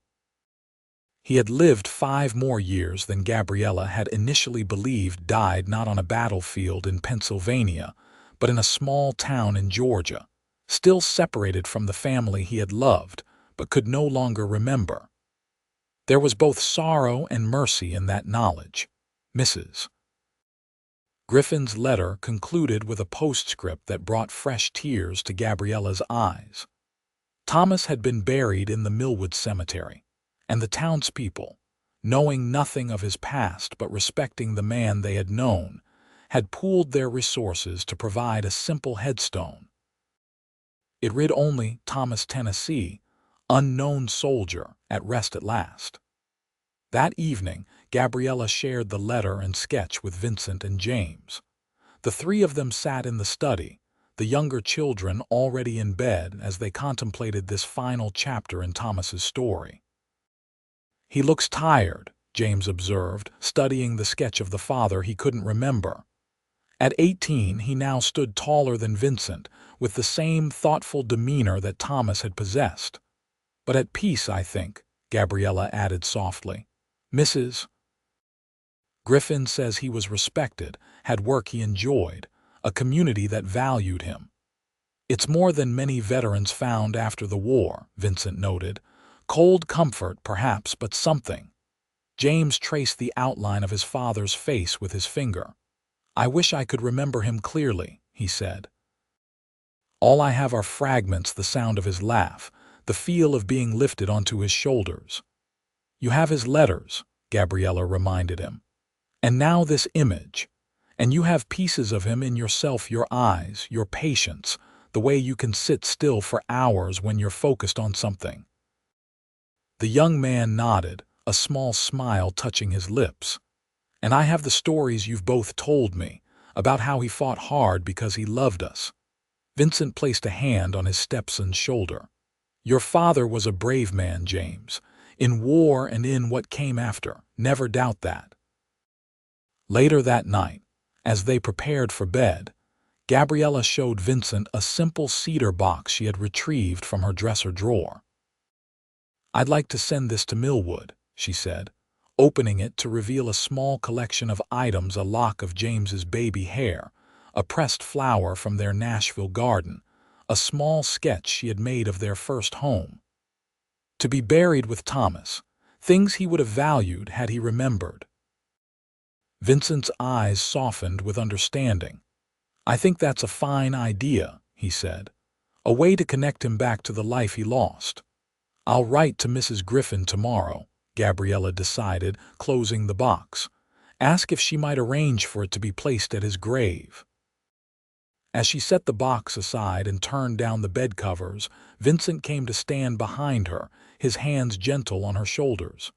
He had lived 5 more years than Gabriella had initially believed, died not on a battlefield in Pennsylvania, but in a small town in Georgia, still separated from the family he had loved but could no longer remember. There was both sorrow and mercy in that knowledge. Mrs. Griffin's letter concluded with a postscript that brought fresh tears to Gabriella's eyes. Thomas had been buried in the Millwood Cemetery, and the townspeople, knowing nothing of his past but respecting the man they had known, had pooled their resources to provide a simple headstone. It read only, Thomas, Tennessee, unknown soldier, at rest at last. That evening, Gabriella shared the letter and sketch with Vincent and James. The 3 of them sat in the study, the younger children already in bed, as they contemplated this final chapter in Thomas's story. "He looks tired," James observed, studying the sketch of the father he couldn't remember. At 18, he now stood taller than Vincent, with the same thoughtful demeanor that Thomas had possessed. "But at peace, I think," Gabriella added softly. Mrs. Griffin says he was respected, had work he enjoyed, a community that valued him. "It's more than many veterans found after the war," Vincent noted. "Cold comfort, perhaps, but something." James traced the outline of his father's face with his finger. "I wish I could remember him clearly," he said. "All I have are fragments, the sound of his laugh, the feel of being lifted onto his shoulders." "You have his letters," Gabriella reminded him. "And now this image. And you have pieces of him in yourself, your eyes, your patience, the way you can sit still for hours when you're focused on something." The young man nodded, a small smile touching his lips. "And I have the stories you've both told me, about how he fought hard because he loved us." Vincent placed a hand on his stepson's shoulder. "Your father was a brave man, James, in war and in what came after, never doubt that." Later that night, as they prepared for bed, Gabriella showed Vincent a simple cedar box she had retrieved from her dresser drawer. "I'd like to send this to Millwood," she said, opening it to reveal a small collection of items, a lock of James's baby hair, a pressed flower from their Nashville garden, a small sketch she had made of their first home. To be buried with Thomas, things he would have valued had he remembered. Vincent's eyes softened with understanding. "I think that's a fine idea," he said, "a way to connect him back to the life he lost." "I'll write to Mrs. Griffin tomorrow," Gabriella decided, closing the box. "Ask if she might arrange for it to be placed at his grave." As she set the box aside and turned down the bed covers, Vincent came to stand behind her, his hands gentle on her shoulders.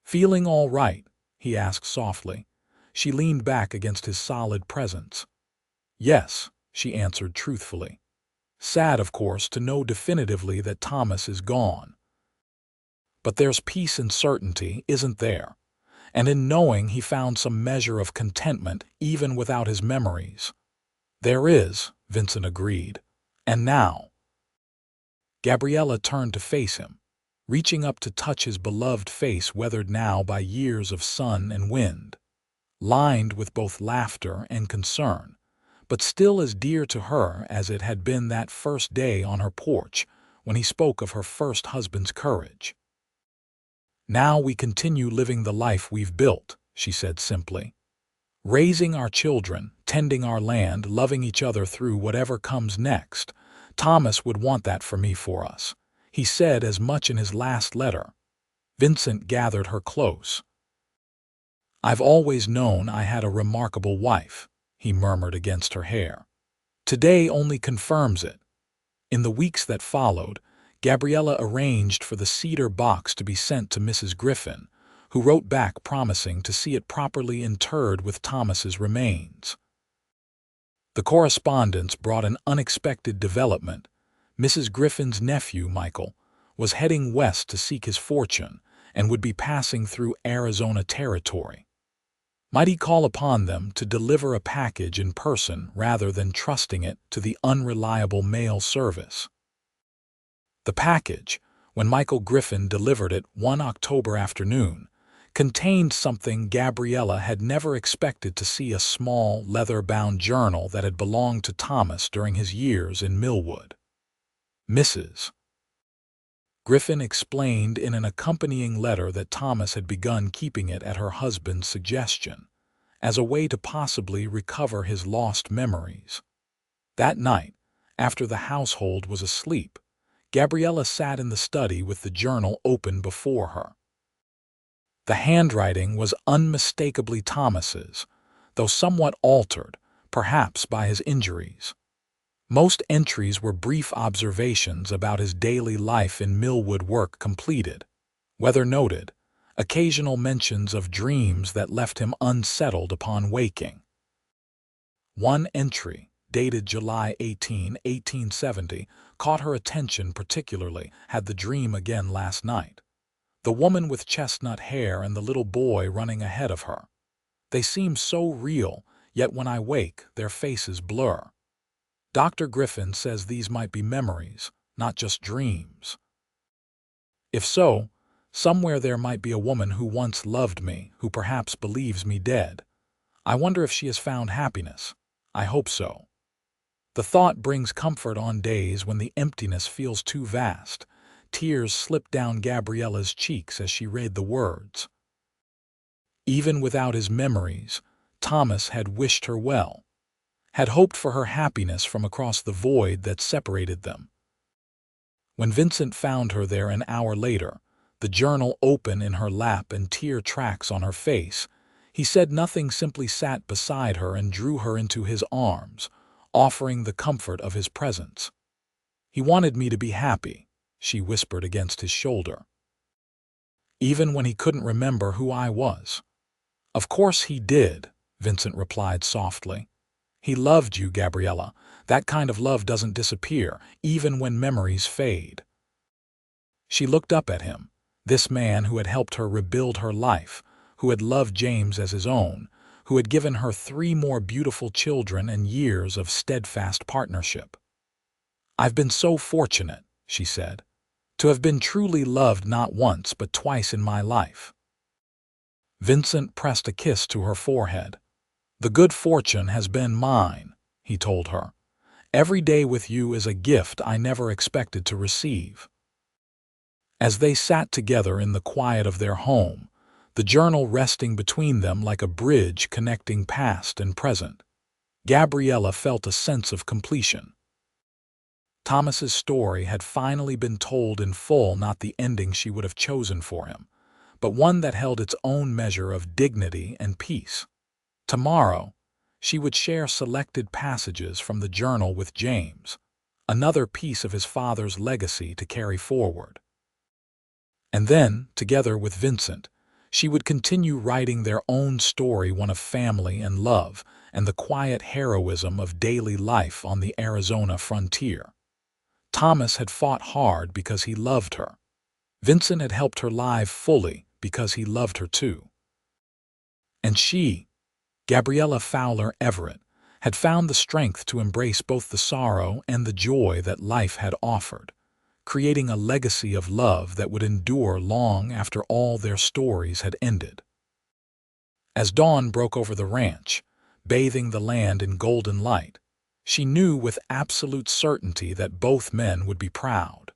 "Feeling all right?" he asked softly. She leaned back against his solid presence. "Yes," she answered truthfully. "Sad, of course, to know definitively that Thomas is gone. But there's peace and certainty, isn't there? And in knowing he found some measure of contentment even without his memories." "There is," Vincent agreed. "And now?" Gabriella turned to face him. reaching up to touch his beloved face weathered now by years of sun and wind, lined with both laughter and concern, but still as dear to her as it had been that first day on her porch when he spoke of her first husband's courage. "Now we continue living the life we've built," she said simply. "Raising our children, tending our land, loving each other through whatever comes next. Thomas would want that for me, for us. He said as much in his last letter." Vincent gathered her close. "I've always known I had a remarkable wife," he murmured against her hair. "Today only confirms it." In the weeks that followed, Gabriella arranged for the cedar box to be sent to Mrs. Griffin, who wrote back promising to see it properly interred with Thomas's remains. The correspondence brought an unexpected development. Mrs. Griffin's nephew, Michael, was heading west to seek his fortune and would be passing through Arizona territory. Might he call upon them to deliver a package in person rather than trusting it to the unreliable mail service? The package, when Michael Griffin delivered it one October afternoon, contained something Gabriella had never expected to see: a small, leather-bound journal that had belonged to Thomas during his years in Millwood. Mrs. Griffin explained in an accompanying letter that Thomas had begun keeping it at her husband's suggestion, as a way to possibly recover his lost memories. That night, after the household was asleep, Gabriella sat in the study with the journal open before her. The handwriting was unmistakably Thomas's, though somewhat altered, perhaps by his injuries. Most entries were brief observations about his daily life in Millwood, work completed, weather noted, occasional mentions of dreams that left him unsettled upon waking. One entry, dated July 18, 1870, caught her attention particularly. "Had the dream again last night. The woman with chestnut hair and the little boy running ahead of her. They seem so real, yet when I wake, their faces blur. Dr. Griffin says these might be memories, not just dreams. If so, somewhere there might be a woman who once loved me, who perhaps believes me dead. I wonder if she has found happiness. I hope so. The thought brings comfort on days when the emptiness feels too vast." Tears slipped down Gabriella's cheeks as she read the words. Even without his memories, Thomas had wished her well, had hoped for her happiness from across the void that separated them. When Vincent found her there an hour later, the journal open in her lap and tear tracks on her face, he said nothing, simply sat beside her and drew her into his arms, offering the comfort of his presence. "He wanted me to be happy," she whispered against his shoulder. "Even when he couldn't remember who I was." "Of course he did," Vincent replied softly. "He loved you, Gabriella. That kind of love doesn't disappear, even when memories fade." She looked up at him, this man who had helped her rebuild her life, who had loved James as his own, who had given her 3 more beautiful children and years of steadfast partnership. "I've been so fortunate," she said, "to have been truly loved not once but twice in my life." Vincent pressed a kiss to her forehead. "The good fortune has been mine," he told her. "Every day with you is a gift I never expected to receive." As they sat together in the quiet of their home, the journal resting between them like a bridge connecting past and present, Gabriella felt a sense of completion. Thomas's story had finally been told in full, not the ending she would have chosen for him, but one that held its own measure of dignity and peace. Tomorrow, she would share selected passages from the journal with James, another piece of his father's legacy to carry forward. And then, together with Vincent, she would continue writing their own story, one of family and love and the quiet heroism of daily life on the Arizona frontier. Thomas had fought hard because he loved her. Vincent had helped her live fully because he loved her too. And she, Gabriella Fowler Everett, had found the strength to embrace both the sorrow and the joy that life had offered, creating a legacy of love that would endure long after all their stories had ended. As dawn broke over the ranch, bathing the land in golden light, she knew with absolute certainty that both men would be proud.